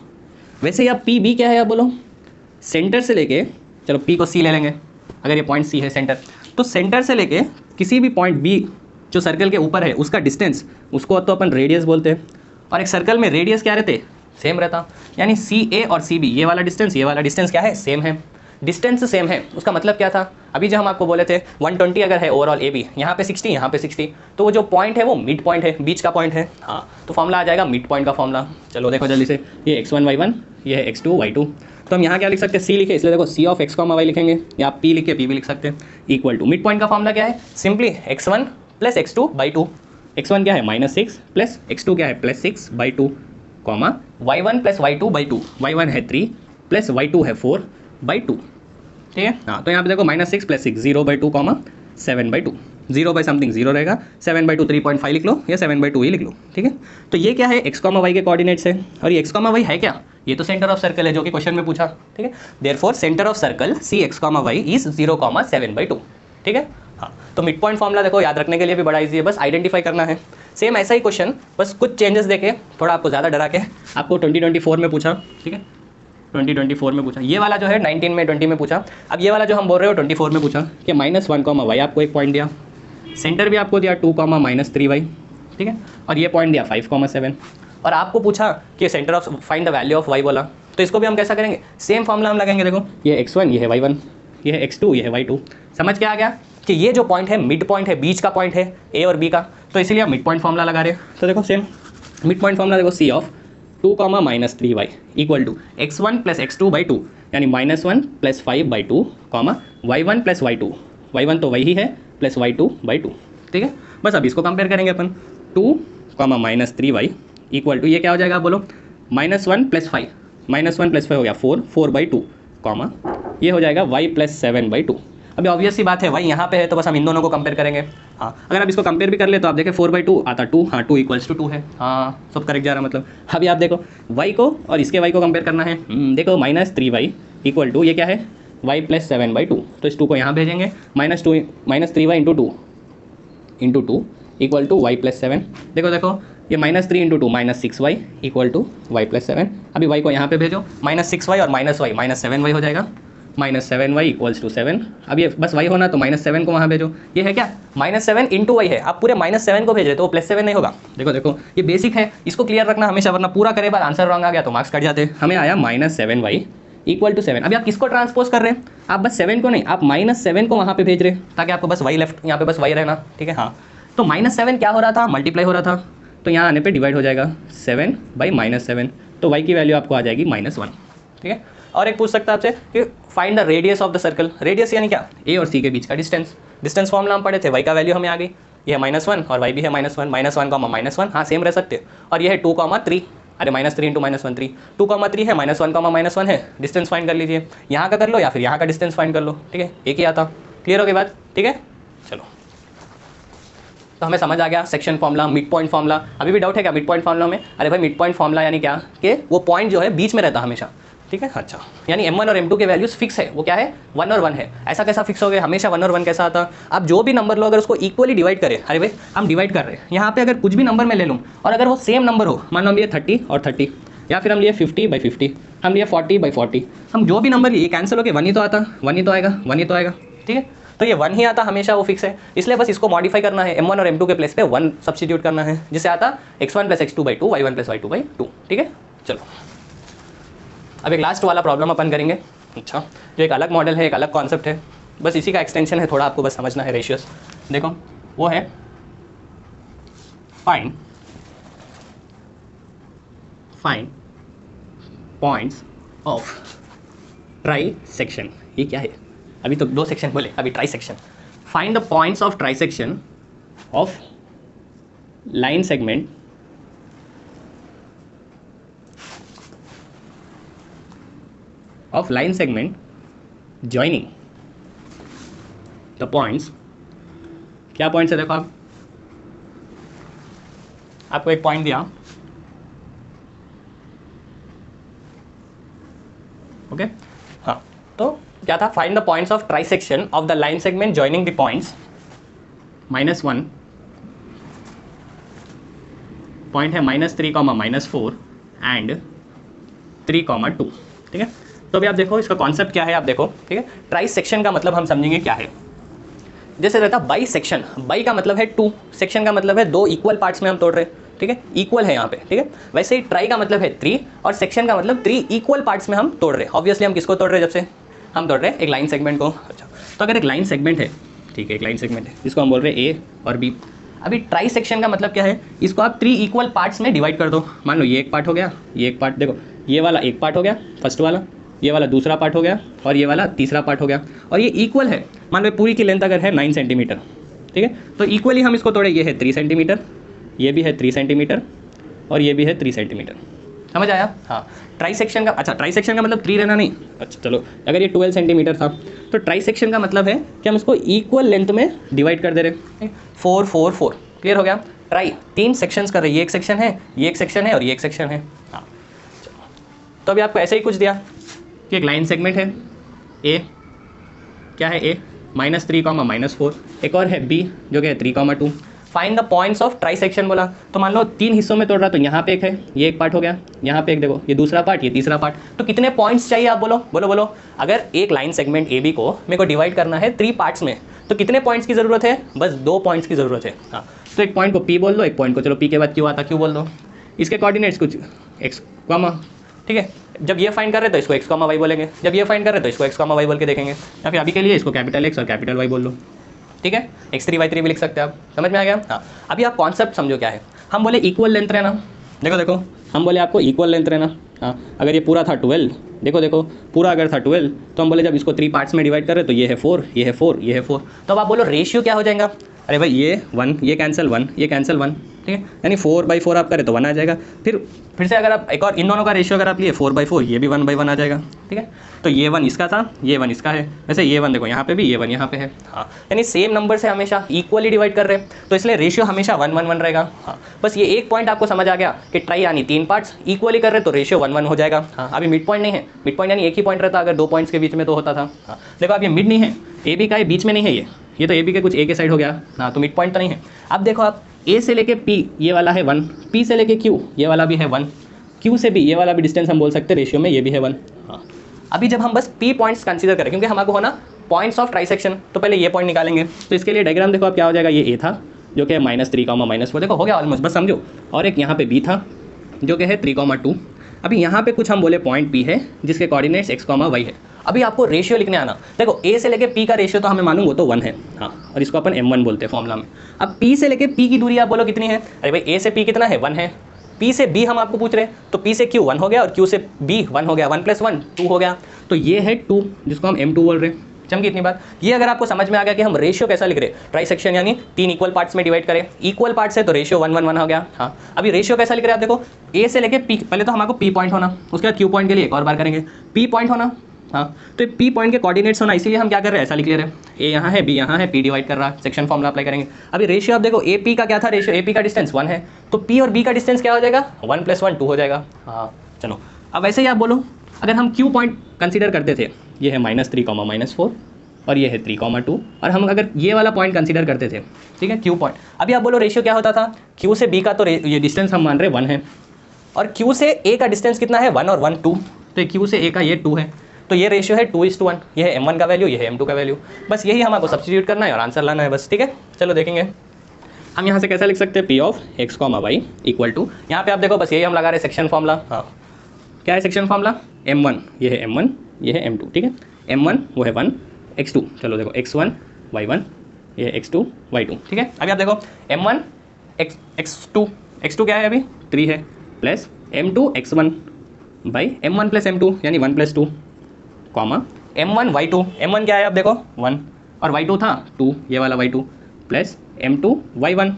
वैसे ही आप PB क्या है, आप बोलो सेंटर से लेके, चलो P को C ले लेंगे, अगर ये पॉइंट C है सेंटर, तो सेंटर से लेके किसी भी पॉइंट B जो सर्कल के ऊपर है उसका डिस्टेंस, उसको तो अपन रेडियस बोलते हैं। और एक सर्कल में रेडियस क्या रहते, सेम रहता, यानी CA और CB, ये वाला डिस्टेंस क्या है, सेम है। डिस्टेंस सेम है, उसका मतलब क्या था, अभी जो हम आपको बोले थे 120 अगर है ओवरऑल AB, यहाँ पे 60, यहाँ पे 60, तो वो जो पॉइंट है वो मिड पॉइंट है, बीच का पॉइंट है। हाँ, तो फॉर्मूला आ जाएगा मिड पॉइंट का फॉर्मूला। चलो देखो जल्दी से, ये x1 y1, ये है x2 y2, तो हम यहाँ क्या लिख सकते हैं, C लिखे, इसलिए देखो C ऑफ x, y लिखेंगे, या P लिखे, P भी लिख सकते हैं, इक्वल टू मिड पॉइंट का फॉर्मूला क्या है, simply x1 plus x2/2। x1 क्या है -6 प्लस x2 क्या है +6/2, comma y1 plus y2/2, y1 है 3 प्लस y2 है 4/2। ठीक है, हाँ, तो यहाँ पे देखो -6 + 6 0/2, कॉमा 7/2, 0 बाई समथिंग 0 रहेगा, 7/2 3.5 लिख लो, या 7/2 ही लिख लो। ठीक है, तो ये क्या है, x, y के कोऑर्डिनेट्स है, और ये x, y है क्या, ये तो सेंटर ऑफ सर्कल है जो कि क्वेश्चन में पूछा। ठीक है, therefore centre of circle CX, y is 0,7/2। ठीक है, हाँ, तो मिड पॉइंट फॉर्मूला देखो याद रखने के लिए भी बड़ा इजी है, बस आइडेंटिफाई करना है। सेम ऐसा ही क्वेश्चन, बस कुछ चेंजेस देके, थोड़ा आपको ज़्यादा डरा के, आपको 2024 में पूछा। ठीक है, 2024 में पूछा, ये वाला जो है 19 में 20 में पूछा। अब ये वाला जो हम बोल रहे हो 24 में पूछा कि -1, y आपको एक पॉइंट दिया, सेंटर भी आपको दिया 2, -3y। ठीक है, और ये पॉइंट दिया 5,7, और आपको पूछा कि centre of find the value of y बोला, तो इसको भी हम कैसा करेंगे, सेम फॉर्मूला हम लगाएंगे। देखो ये x1, ये है y1, ये है x2, ये है y2। समझ के आ गया कि ये जो पॉइंट है मिड पॉइंट है, बीच का पॉइंट है A और B का, तो इसीलिए हम मिड पॉइंट फॉर्मूला लगा रहे हैं। तो देखो सेम मिड पॉइंट फॉर्मूला देखो, C of 2, -3y equal to x1 plus x2/2, यानी -1 plus 5/2, y1 plus y2, y1 तो वही है, प्लस y2/2। ठीक है, बस अब इसको कंपेयर करेंगे अपन, 2, -3y इक्वल टू, ये क्या हो जाएगा बोलो, -1 प्लस 5, -1 प्लस 5 हो गया 4/2, ये हो जाएगा y प्लस 7/2। अभी ऑब्वियस सी बात है, y यहाँ पे है तो बस हम इन दोनों को कंपेयर करेंगे। हाँ, अगर आप इसको कंपेयर भी कर ले तो आप देखें 4/2 आता 2, हाँ 2 = 2 है। हाँ, सब करेक्ट जा रहा मतलब। अभी आप देखो y को और इसके y को कंपेयर करना है। देखो -3y इक्वल टू, ये क्या है, y प्लस 7/2, तो इस 2 को यहाँ भेजेंगे, -3y into 2 equal to y plus 7। देखो ये -3 × 2 -6y equal to y plus 7। अभी y को यहाँ पे भेजो, -6y और -y -7y हो जाएगा, -7y = 7। अब ये बस y होना तो -7 को वहाँ भेजो, ये है क्या, -7 × y है, आप पूरे -7 को भेज रहे तो वो +7 नहीं होगा। देखो ये बेसिक है, इसको क्लियर रखना हमेशा, वरना पूरा करे बाद आंसर रॉन्ग आ गया तो मार्क्स कट जाते। हमें आया -7y = 7। अभी आप किसको ट्रांसपोज कर रहे हैं, आप बस 7 को नहीं, आप -7 को वहाँ पे भेज रहे ताकि आपको बस y लेफ्ट, यहाँ पे बस y रहना। ठीक है, हाँ, तो -7 क्या हो रहा था, मल्टीप्लाई हो रहा था, तो यहाँ आने पे डिवाइड हो जाएगा 7/-7, तो y की वैल्यू आपको आ जाएगी -1। ठीक है, और एक पूछ सकता है आपसे कि find the radius of the circle. Radius यानी क्या, A और C के बीच का डिस्टेंस फॉर्मूला हम पढ़े थे, y का वैल्यू हमें आ गई, ये है -1 और y भी है -1, -1, हाँ सेम रह सकते। और ये है 2, 3, अरे -3 × -1 3, 2, 3 है, -1, -1 है, डिस्टेंस फाइंड कर लीजिए, यहाँ का कर लो या फिर यहाँ का डिस्टेंस फाइंड कर लो। ठीक है, एक ही आता, क्लियर हो गई बात। ठीक है, चलो, तो हमें समझ आ गया section formula, mid point formula. अभी भी डाउट है क्या मिड पॉइंट फॉर्मूला में, अरे भाई मिड पॉइंट फॉर्मूला यानी क्या कि वो पॉइंट जो है बीच में रहता हमेशा। ठीक है, अच्छा, यानी M1 और M2 के वैल्यूज फिक्स है, वो क्या है 1 और 1 है। ऐसा कैसा फिक्स हो गया, हमेशा 1 और 1 कैसा आता, आप जो भी नंबर लो अगर उसको इक्वली डिवाइड करें, अरे भाई हम डिवाइड कर रहे हैं, यहाँ पे अगर कुछ भी नंबर मैं ले लूँ और अगर वो सेम नंबर हो, मान लो हम लिए 30 और 30, या फिर हम लिए 50/50, हम लिए 40/40, हम जो भी नंबर लिए कैंसिल होकर 1 ही तो आता, 1 ही तो आएगा, 1 ही तो आएगा। ठीक है, तो ये 1 ही आता हमेशा, वो फिक्स है, इसलिए बस इसको मॉडिफाई करना है, m1 और m2 के प्लेस पे 1 सब्स्टिट्यूट करना है, जिससे आता x1 + x2/2 y1 + y2/2। ठीक है, चलो अब एक लास्ट वाला प्रॉब्लम अपन करेंगे। अच्छा, जो एक अलग मॉडल है, एक अलग कॉन्सेप्ट है, बस इसी का एक्सटेंशन है, थोड़ा आपको बस समझना है रेशियोस। देखो वो है find points of try section. ये क्या है, अभी तो 2 सेक्शन बोले, अभी try section. Find the points of try section of line segment joining the points। क्या पॉइंट्स है, देखो आपको एक पॉइंट दिया, ओके हाँ, तो क्या था, find the points of trisection of the line segment joining the points -1 point है -3, -4 एंड 3, 2। ठीक है, तो अभी आप देखो इसका कॉन्सेप्ट क्या है, आप देखो। ठीक है, ट्राई सेक्शन का मतलब हम समझेंगे क्या है। जैसे रहता बाई सेक्शन, बाई का मतलब है 2, सेक्शन का मतलब है 2 इक्वल पार्ट्स में हम तोड़ रहे हैं। ठीक है, इक्वल है यहाँ पे। ठीक है, वैसे ही ट्राई का मतलब है 3 और सेक्शन का मतलब 3 इक्वल पार्ट्स में हम तोड़ रहे हैं। ऑब्वियसली हम किसको तोड़ रहे हैं, जब से हम तोड़ रहे हैं एक लाइन सेगमेंट को। अच्छा, तो अगर एक लाइन सेगमेंट है, ठीक है, एक लाइन सेगमेंट है जिसको हम बोल रहे हैं ए और बी। अभी ट्राई सेक्शन का मतलब क्या है, इसको आप 3 इक्वल पार्ट्स में डिवाइड कर दो। मान लो ये एक पार्ट हो गया, ये एक पार्ट, देखो ये वाला एक पार्ट हो गया फर्स्ट वाला, ये वाला दूसरा पार्ट हो गया और ये वाला तीसरा पार्ट हो गया, और ये इक्वल है। मान लो पूरी की लेंथ अगर है 9 सेंटीमीटर, ठीक है, तो इक्वली हम इसको तोड़े, ये है 3 सेंटीमीटर, ये भी है 3 सेंटीमीटर और ये भी है 3 सेंटीमीटर। समझ आया? हाँ, ट्राई सेक्शन का, अच्छा ट्राई सेक्शन का मतलब 3 रहना नहीं। अच्छा चलो, अगर ये 12 सेंटीमीटर था तो ट्राई सेक्शन का मतलब है कि हम इसको इक्वल लेंथ में डिवाइड कर दे रहे। 4 4 4 क्लियर हो गया। ट्राई 3 सेक्शंस कर रहे, ये एक सेक्शन है, ये एक सेक्शन है और ये एक सेक्शन है। हाँ, तो अभी आपको ऐसे ही कुछ दिया कि एक लाइन सेगमेंट है ए, क्या है ए -3, -4, एक और है बी जो कि है 3, 2। Find the points of try section बोला, तो मान लो 3 हिस्सों में तोड़ रहा, तो यहाँ पे एक है, ये एक पार्ट हो गया, यहाँ पे एक देखो, ये दूसरा पार्ट, ये तीसरा पार्ट। तो कितने पॉइंट्स चाहिए, आप बोलो बोलो बोलो। अगर एक लाइन सेगमेंट ए बी को मेरे को डिवाइड करना है 3 पार्ट्स में, तो कितने पॉइंट्स की ज़रूरत है, बस 2 पॉइंट्स की ज़रूरत है। हाँ, तो एक पॉइंट को पी बोल दो, एक पॉइंट को चलो पी के बाद क्यू आता, क्यू बोल दो। इसके कोऑर्डिनेट्स कुछ एक्स, ठीक है, जब ये फाइंड कर रहे तो इसको x, y बोलेंगे, जब ये फाइंड कर रहे तो इसको x, y बोल के देखेंगे, या फिर अभी के लिए इसको कैपिटल X और कैपिटल Y बोल लो। ठीक है, x3 y3 भी लिख सकते हैं आप। समझ में आ गया? हाँ, अभी आप कॉन्सेप्ट समझो क्या है। हम बोले इक्वल लेंथ रहना, देखो देखो हम बोले आपको इक्वल लेंथ रहना। हाँ, अगर ये पूरा था 12, देखो देखो पूरा अगर था 12, तो हम बोले जब इसको 3 पार्ट्स में डिवाइड करें तो ये है 4, ये है 4, ये है 4। तो अब आप बोलो रेशियो क्या हो जाएगा। अरे भाई ये 1, ये कैंसिल 1, ये कैंसिल 1, ठीक है, यानी 4/4 आप करें तो 1 आ जाएगा। फिर से अगर आप एक और इन दोनों का रेशियो अगर आप लिए 4/4, ये भी 1/1 आ जाएगा। ठीक है, तो ये 1 इसका था, ये 1 इसका है, वैसे ये 1 देखो यहाँ पे भी, ये 1 यहाँ पे है। हाँ, यानी सेम नंबर से हमेशा इक्वली डिवाइड कर रहे हैं, तो इसलिए रेशियो हमेशा 1/1 रहेगा। हाँ, बस ये एक पॉइंट आपको समझ आ गया कि ट्राई यानी 3 पार्ट्स इक्वली कर रहे तो रेशियो 1/1 हो जाएगा। हाँ, अभी मिड पॉइंट नहीं है, मिड पॉइंट यानी एक ही पॉइंट रहता, अगर 2 पॉइंट्स के बीच में तो होता था। हाँ, देखो अब ये मिड नहीं है, ए बी का ये बीच में नहीं है, ये तो ए बी के कुछ ए के साइड हो गया। हाँ, तो मिड पॉइंट तो नहीं है। अब देखो आप ए से लेके पी, ये वाला है 1, पी से लेके क्यू, ये वाला भी है 1, क्यू से भी ये वाला भी डिस्टेंस हम बोल सकते हैं रेशियो में, ये भी है 1। हाँ, अभी जब हम बस पी पॉइंट्स कंसीडर करें, क्योंकि हमारे को होना पॉइंट्स ऑफ ट्राइसेक्शन, तो पहले ये पॉइंट निकालेंगे। तो इसके लिए डायग्राम देखो आप क्या हो जाएगा, ये ए था जो कि है -3, -4, देखो हो गया ऑलमोस्ट, बस समझो। और एक यहाँ पे बी था जो कि है 3, 2। अभी यहाँ पे कुछ हम बोले पॉइंट पी है जिसके कोऑर्डिनेट्स x, y है। अभी आपको रेशियो लिखने आना, देखो ए से लेके पी का रेशियो तो हमें मालूम वो तो 1 है। हाँ, और इसको अपन m1 बोलते हैं फॉर्मूला में। अब पी से लेके पी की दूरी आप बोलो कितनी है। अरे भाई ए से पी कितना है, 1 है। पी से बी हम आपको पूछ रहे हैं, तो पी से क्यू 1 हो गया और क्यू से बी 1 हो गया, 1 + 1 2 हो गया। तो ये है 2 जिसको हम m2 बोल रहे हैं। चमकी इतनी बात। ये अगर आपको समझ में आ गया कि हम रेशियो कैसा लिख रहे हैं, ट्राई सेक्शन यानी 3 इक्वल पार्ट्स में डिवाइड करें, इक्वल पार्ट्स है तो रेशियो 1/1 हो गया। हाँ, अभी रेशियो कैसा लिख रहे हैं आप देखो, ए से लेके पी, पहले तो हमारे पी पॉइंट होना, उसके बाद क्यू पॉइंट के लिए एक और बार करेंगे, पी पॉइंट होना। हाँ, तो पी पॉइंट के कोऑर्डिनेट्स होना, इसीलिए हम क्या कर रहे हैं, ऐसा लिख ले रहे हैं, ए यहाँ है, बी यहाँ है, पी डिवाइड कर रहा है, सेक्शन फॉर्मूला अप्लाई करेंगे। अभी रेशियो आप देखो, ए पी का क्या था रेशियो, ए पी का डिस्टेंस 1 है, तो पी और बी का डिस्टेंस क्या हो जाएगा, 1 + 1 2 हो जाएगा। हाँ, चलो अब ऐसे ही आप बोलो, अगर हम क्यू पॉइंट कंसीडर करते थे, ये है -3, -4 और ये है 3, 2, और हम अगर ये वाला पॉइंट कंसीडर करते थे, ठीक है, क्यू पॉइंट। अभी आप बोलो रेशियो क्या होता था, क्यू से बी का तो ये डिस्टेंस हम मान रहे 1 है, और क्यू से ए का डिस्टेंस कितना है, 1 और 1 2, तो क्यू से ए का ये 2 है। तो ये रेशियो है 2:1, ये है m1 का वैल्यू, ये है m2 का वैल्यू। बस यही हमको सब्स्टिट्यूट करना है और आंसर लाना है बस, ठीक है। चलो देखेंगे हम यहाँ से कैसा लिख सकते हैं, P of X comma Y equal to, यहाँ पे आप देखो बस यही हम लगा रहे सेक्शन फॉर्मूला। हाँ क्या है सेक्शन फॉर्मूला, m1 ये है m1, ये है m2, ठीक है। m1 वो है 1, x2 चलो देखो x1 y1, ये है x2 y2, ठीक है। अभी आप देखो m1 x2 क्या है अभी 3 है, plus m2 x1 by m1 plus m2 यानी 1 plus 2 comma m1 y2, m1 क्या है आप देखो 1 और y2 था 2, ये वाला y2 plus m2 y1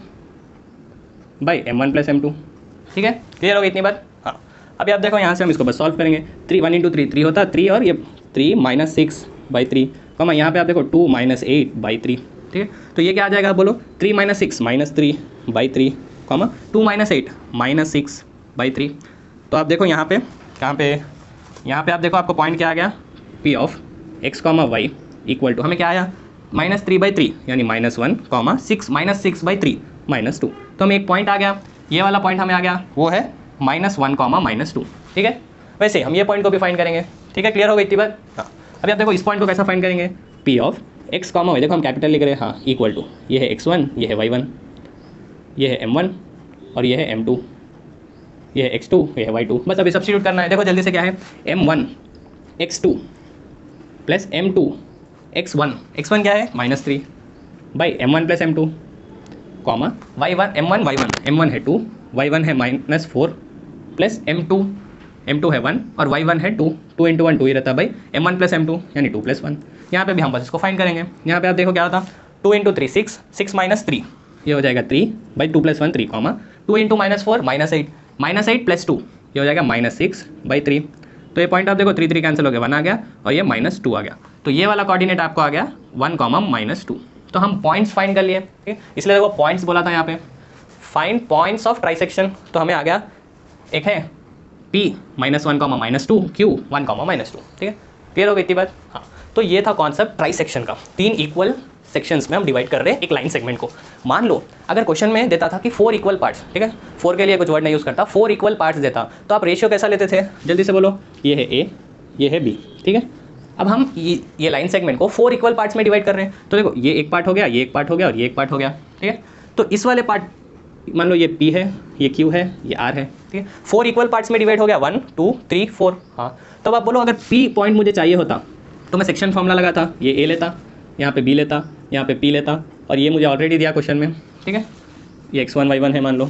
by m1 plus m2, ठीक है। क्लियर हो गई इतनी बात। हाँ अभी आप देखो यहाँ से हम इसको बस सॉल्व करेंगे। 3 1 × 3 3 होता है 3 और ये 3 - 6/3 कॉमा यहाँ पे आप देखो 2 - 8/3, ठीक है। तो ये क्या आ जाएगा बोलो 3 - 6 -3/3 कॉमा 2 - 8 -6/3। तो आप देखो यहाँ पे कहाँ पे, यहाँ पे आप देखो आपको पॉइंट क्या आ गया, P of X comma Y equal to हमें क्या आया -3/3 यानी -1 6 -6/3 -2। तो हमें एक पॉइंट आ गया, ये वाला पॉइंट हमें आ गया वो है -1 -2, ठीक है। वैसे हम ये पॉइंट को भी फाइंड करेंगे, ठीक है। क्लियर हो गई इतनी बात। हाँ अभी आप देखो इस पॉइंट को कैसा फाइंड करेंगे, P of X comma Y, देखो हम कैपिटल लिख रहे हैं, हाँ इक्वल टू ये है x1, ये है y1, ये है m1 और ये है m2, ये है x2, ये है y2। बस अभी सब्स्टिट्यूट करना है। देखो जल्दी से क्या है, m1 x2 plus m2 x1 क्या है -3 by m1 plus m2 comma y1 m1 है 2, y1 है -4 प्लस m2 है 1 और y1 है 2 2 × 1 2 ही रहता है भाई, m1 प्लस m2 यानी 2 + 1। यहाँ पे भी हम बस इसको फाइंड करेंगे। यहाँ पे आप देखो क्या होता 2 × 3 6 6 - 3 ये हो जाएगा 3 बाई 2 + 1 3 कॉमा 2 × -4 -8 प्लस 2 ये हो जाएगा -6/3। तो ये पॉइंट आप देखो 3 3 कैंसिल हो गया, 1 आ गया और ये -2 आ गया। तो ये वाला कोऑर्डिनेट आपको आ गया 1, -2। तो हम पॉइंट्स फाइंड कर लिए, ठीक है। इसलिए देखो पॉइंट्स बोला था यहाँ पे, फाइंड पॉइंट्स ऑफ ट्राइसेक्शन। तो हमें आ गया एक है P -1, -2 Q 1, -2, ठीक है। क्लियर हो गई इतनी बात। हाँ तो ये था कॉन्सेप्ट ट्राइसेक्शन का। 3 इक्वल सेक्शंस में हम डिवाइड कर रहे हैं एक लाइन सेगमेंट को। मान लो अगर क्वेश्चन में देता था कि 4 इक्वल पार्ट्स, ठीक है, 4 के लिए कुछ वर्ड नहीं यूज़ करता, 4 इक्वल पार्ट्स देता, तो आप रेशियो कैसा लेते थे, जल्दी से बोलो। ये है A, ये है B, ठीक है। अब हम ये लाइन सेगमेंट को 4 इक्वल पार्ट्स में डिवाइड कर रहे हैं। तो देखो ये एक पार्ट हो गया, ये एक पार्ट हो गया और ये एक पार्ट हो गया, ठीक है। तो इस वाले पार्ट मान लो ये P है, ये Q है, ये R है, ठीक है। 4 इक्वल पार्ट्स में डिवाइड हो गया 1 2 3 4। हाँ तो आप बोलो अगर P पॉइंट मुझे चाहिए होता तो मैं सेक्शन फॉर्मूला लगाता, ये A लेता, यहाँ पे B लेता, यहाँ पे P लेता और ये मुझे ऑलरेडी दिया क्वेश्चन में, ठीक है। ये x1 y1 है मान लो,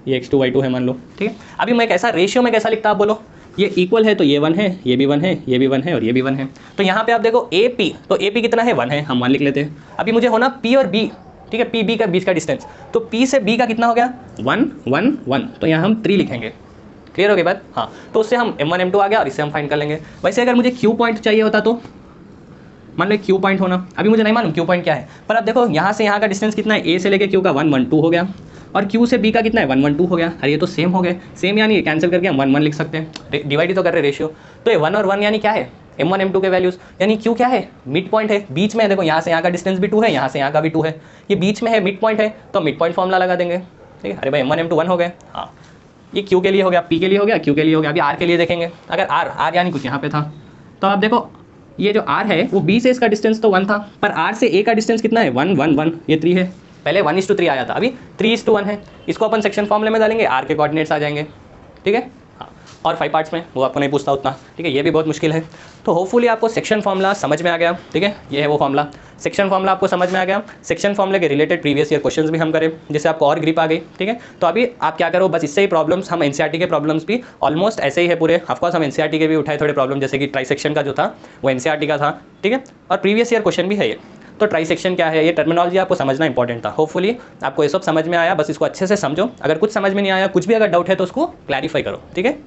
ये x2 y2 है मान लो, ठीक है। अभी मैं कैसा रेशियो में कैसा लिखता आप बोलो, ये इक्वल है तो ये 1 है, ये भी 1 है, ये भी 1 है और ये भी 1 है। तो यहाँ पे आप देखो AP, तो AP कितना है 1 है, हम 1 लिख लेते हैं। अभी मुझे होना P और B, ठीक है, P B का बीच का डिस्टेंस, तो P से B का कितना हो गया 1 1 1, तो यहाँ हम 3 लिखेंगे। क्लियर हो गई बात। हाँ तो उससे हम m1 m2 आ गया और इससे हम फाइंड कर लेंगे। वैसे अगर मुझे Q पॉइंट चाहिए होता तो मान लो Q पॉइंट होना, अभी मुझे नहीं मालूम Q पॉइंट क्या है, पर अब देखो यहाँ से यहाँ का डिस्टेंस कितना है, A से लेके Q का 1 1 2 हो गया और Q से B का कितना है 1 1 2 हो गया। अरे ये तो सेम हो गए, सेम यानी कैंसिल करके हम 1 1 लिख सकते हैं, डिवाइड ही तो कर रहे रेशियो। तो ये 1 और 1 यानी क्या है m1 m2 के वैल्यूज, यानी Q क्या है मिड पॉइंट है, बीच में है। देखो यहाँ से यहाँ का डिस्टेंस भी 2 है, यहाँ से यहाँ का भी 2 है, ये बीच में है, मिड पॉइंट है, तो मिड पॉइंट फॉर्मूला लगा देंगे, ठीक है। अरे भाई m1 m2 1 हो गए। हाँ ये Q के लिए हो गया, P के लिए हो गया, Q के लिए हो गया। अभी R के लिए देखेंगे, अगर R यानी कुछ यहाँ पे था, तो आप देखो ये जो R है वो B से इसका डिस्टेंस तो 1 था, पर R से A का डिस्टेंस कितना है 1 1 1, ये 3 है। पहले 1:3 आया था, अभी 3:1 है। इसको अपन सेक्शन फॉर्मूले में डालेंगे, R के कोऑर्डिनेट्स आ जाएंगे, ठीक है। हाँ और 5 पार्ट्स में वो आपको नहीं पूछता उतना, ठीक है, ये भी बहुत मुश्किल है। तो होपफुली आपको सेक्शन फॉर्मूला समझ में आ गया, ठीक है। ये है वो फॉर्मूला, सेक्शन फॉर्मूला आपको समझ में आ गया। सेक्शन फॉर्मूले के रिलेटेड प्रीवियस ईयर क्वेश्चंस भी हम करें, जिससे आपको और ग्रिप आ गई, ठीक है। तो अभी आप क्या करो, बस इससे ही प्रॉब्लम्स, हम एनसीईआरटी के प्रॉब्लम्स भी ऑलमोस्ट ऐसे ही है पूरे। ऑफकोर्स हम एनसीईआरटी के भी उठाए थोड़े प्रॉब्लम, जैसे कि ट्राइसेक्शन का जो था वो एनसीईआरटी का था, ठीक है, और प्रीवियस ईयर क्वेश्चन भी है ये। तो ट्राइसेक्शन क्या है, ये टर्मिनोलॉजी आपको समझना इंपॉर्टेंट था। होपफुली आपको ये सब समझ में आया, बस इसको अच्छे से समझो। अगर कुछ समझ में नहीं आया, कुछ भी अगर डाउट है तो उसको क्लैरिफाई करो, ठीक है।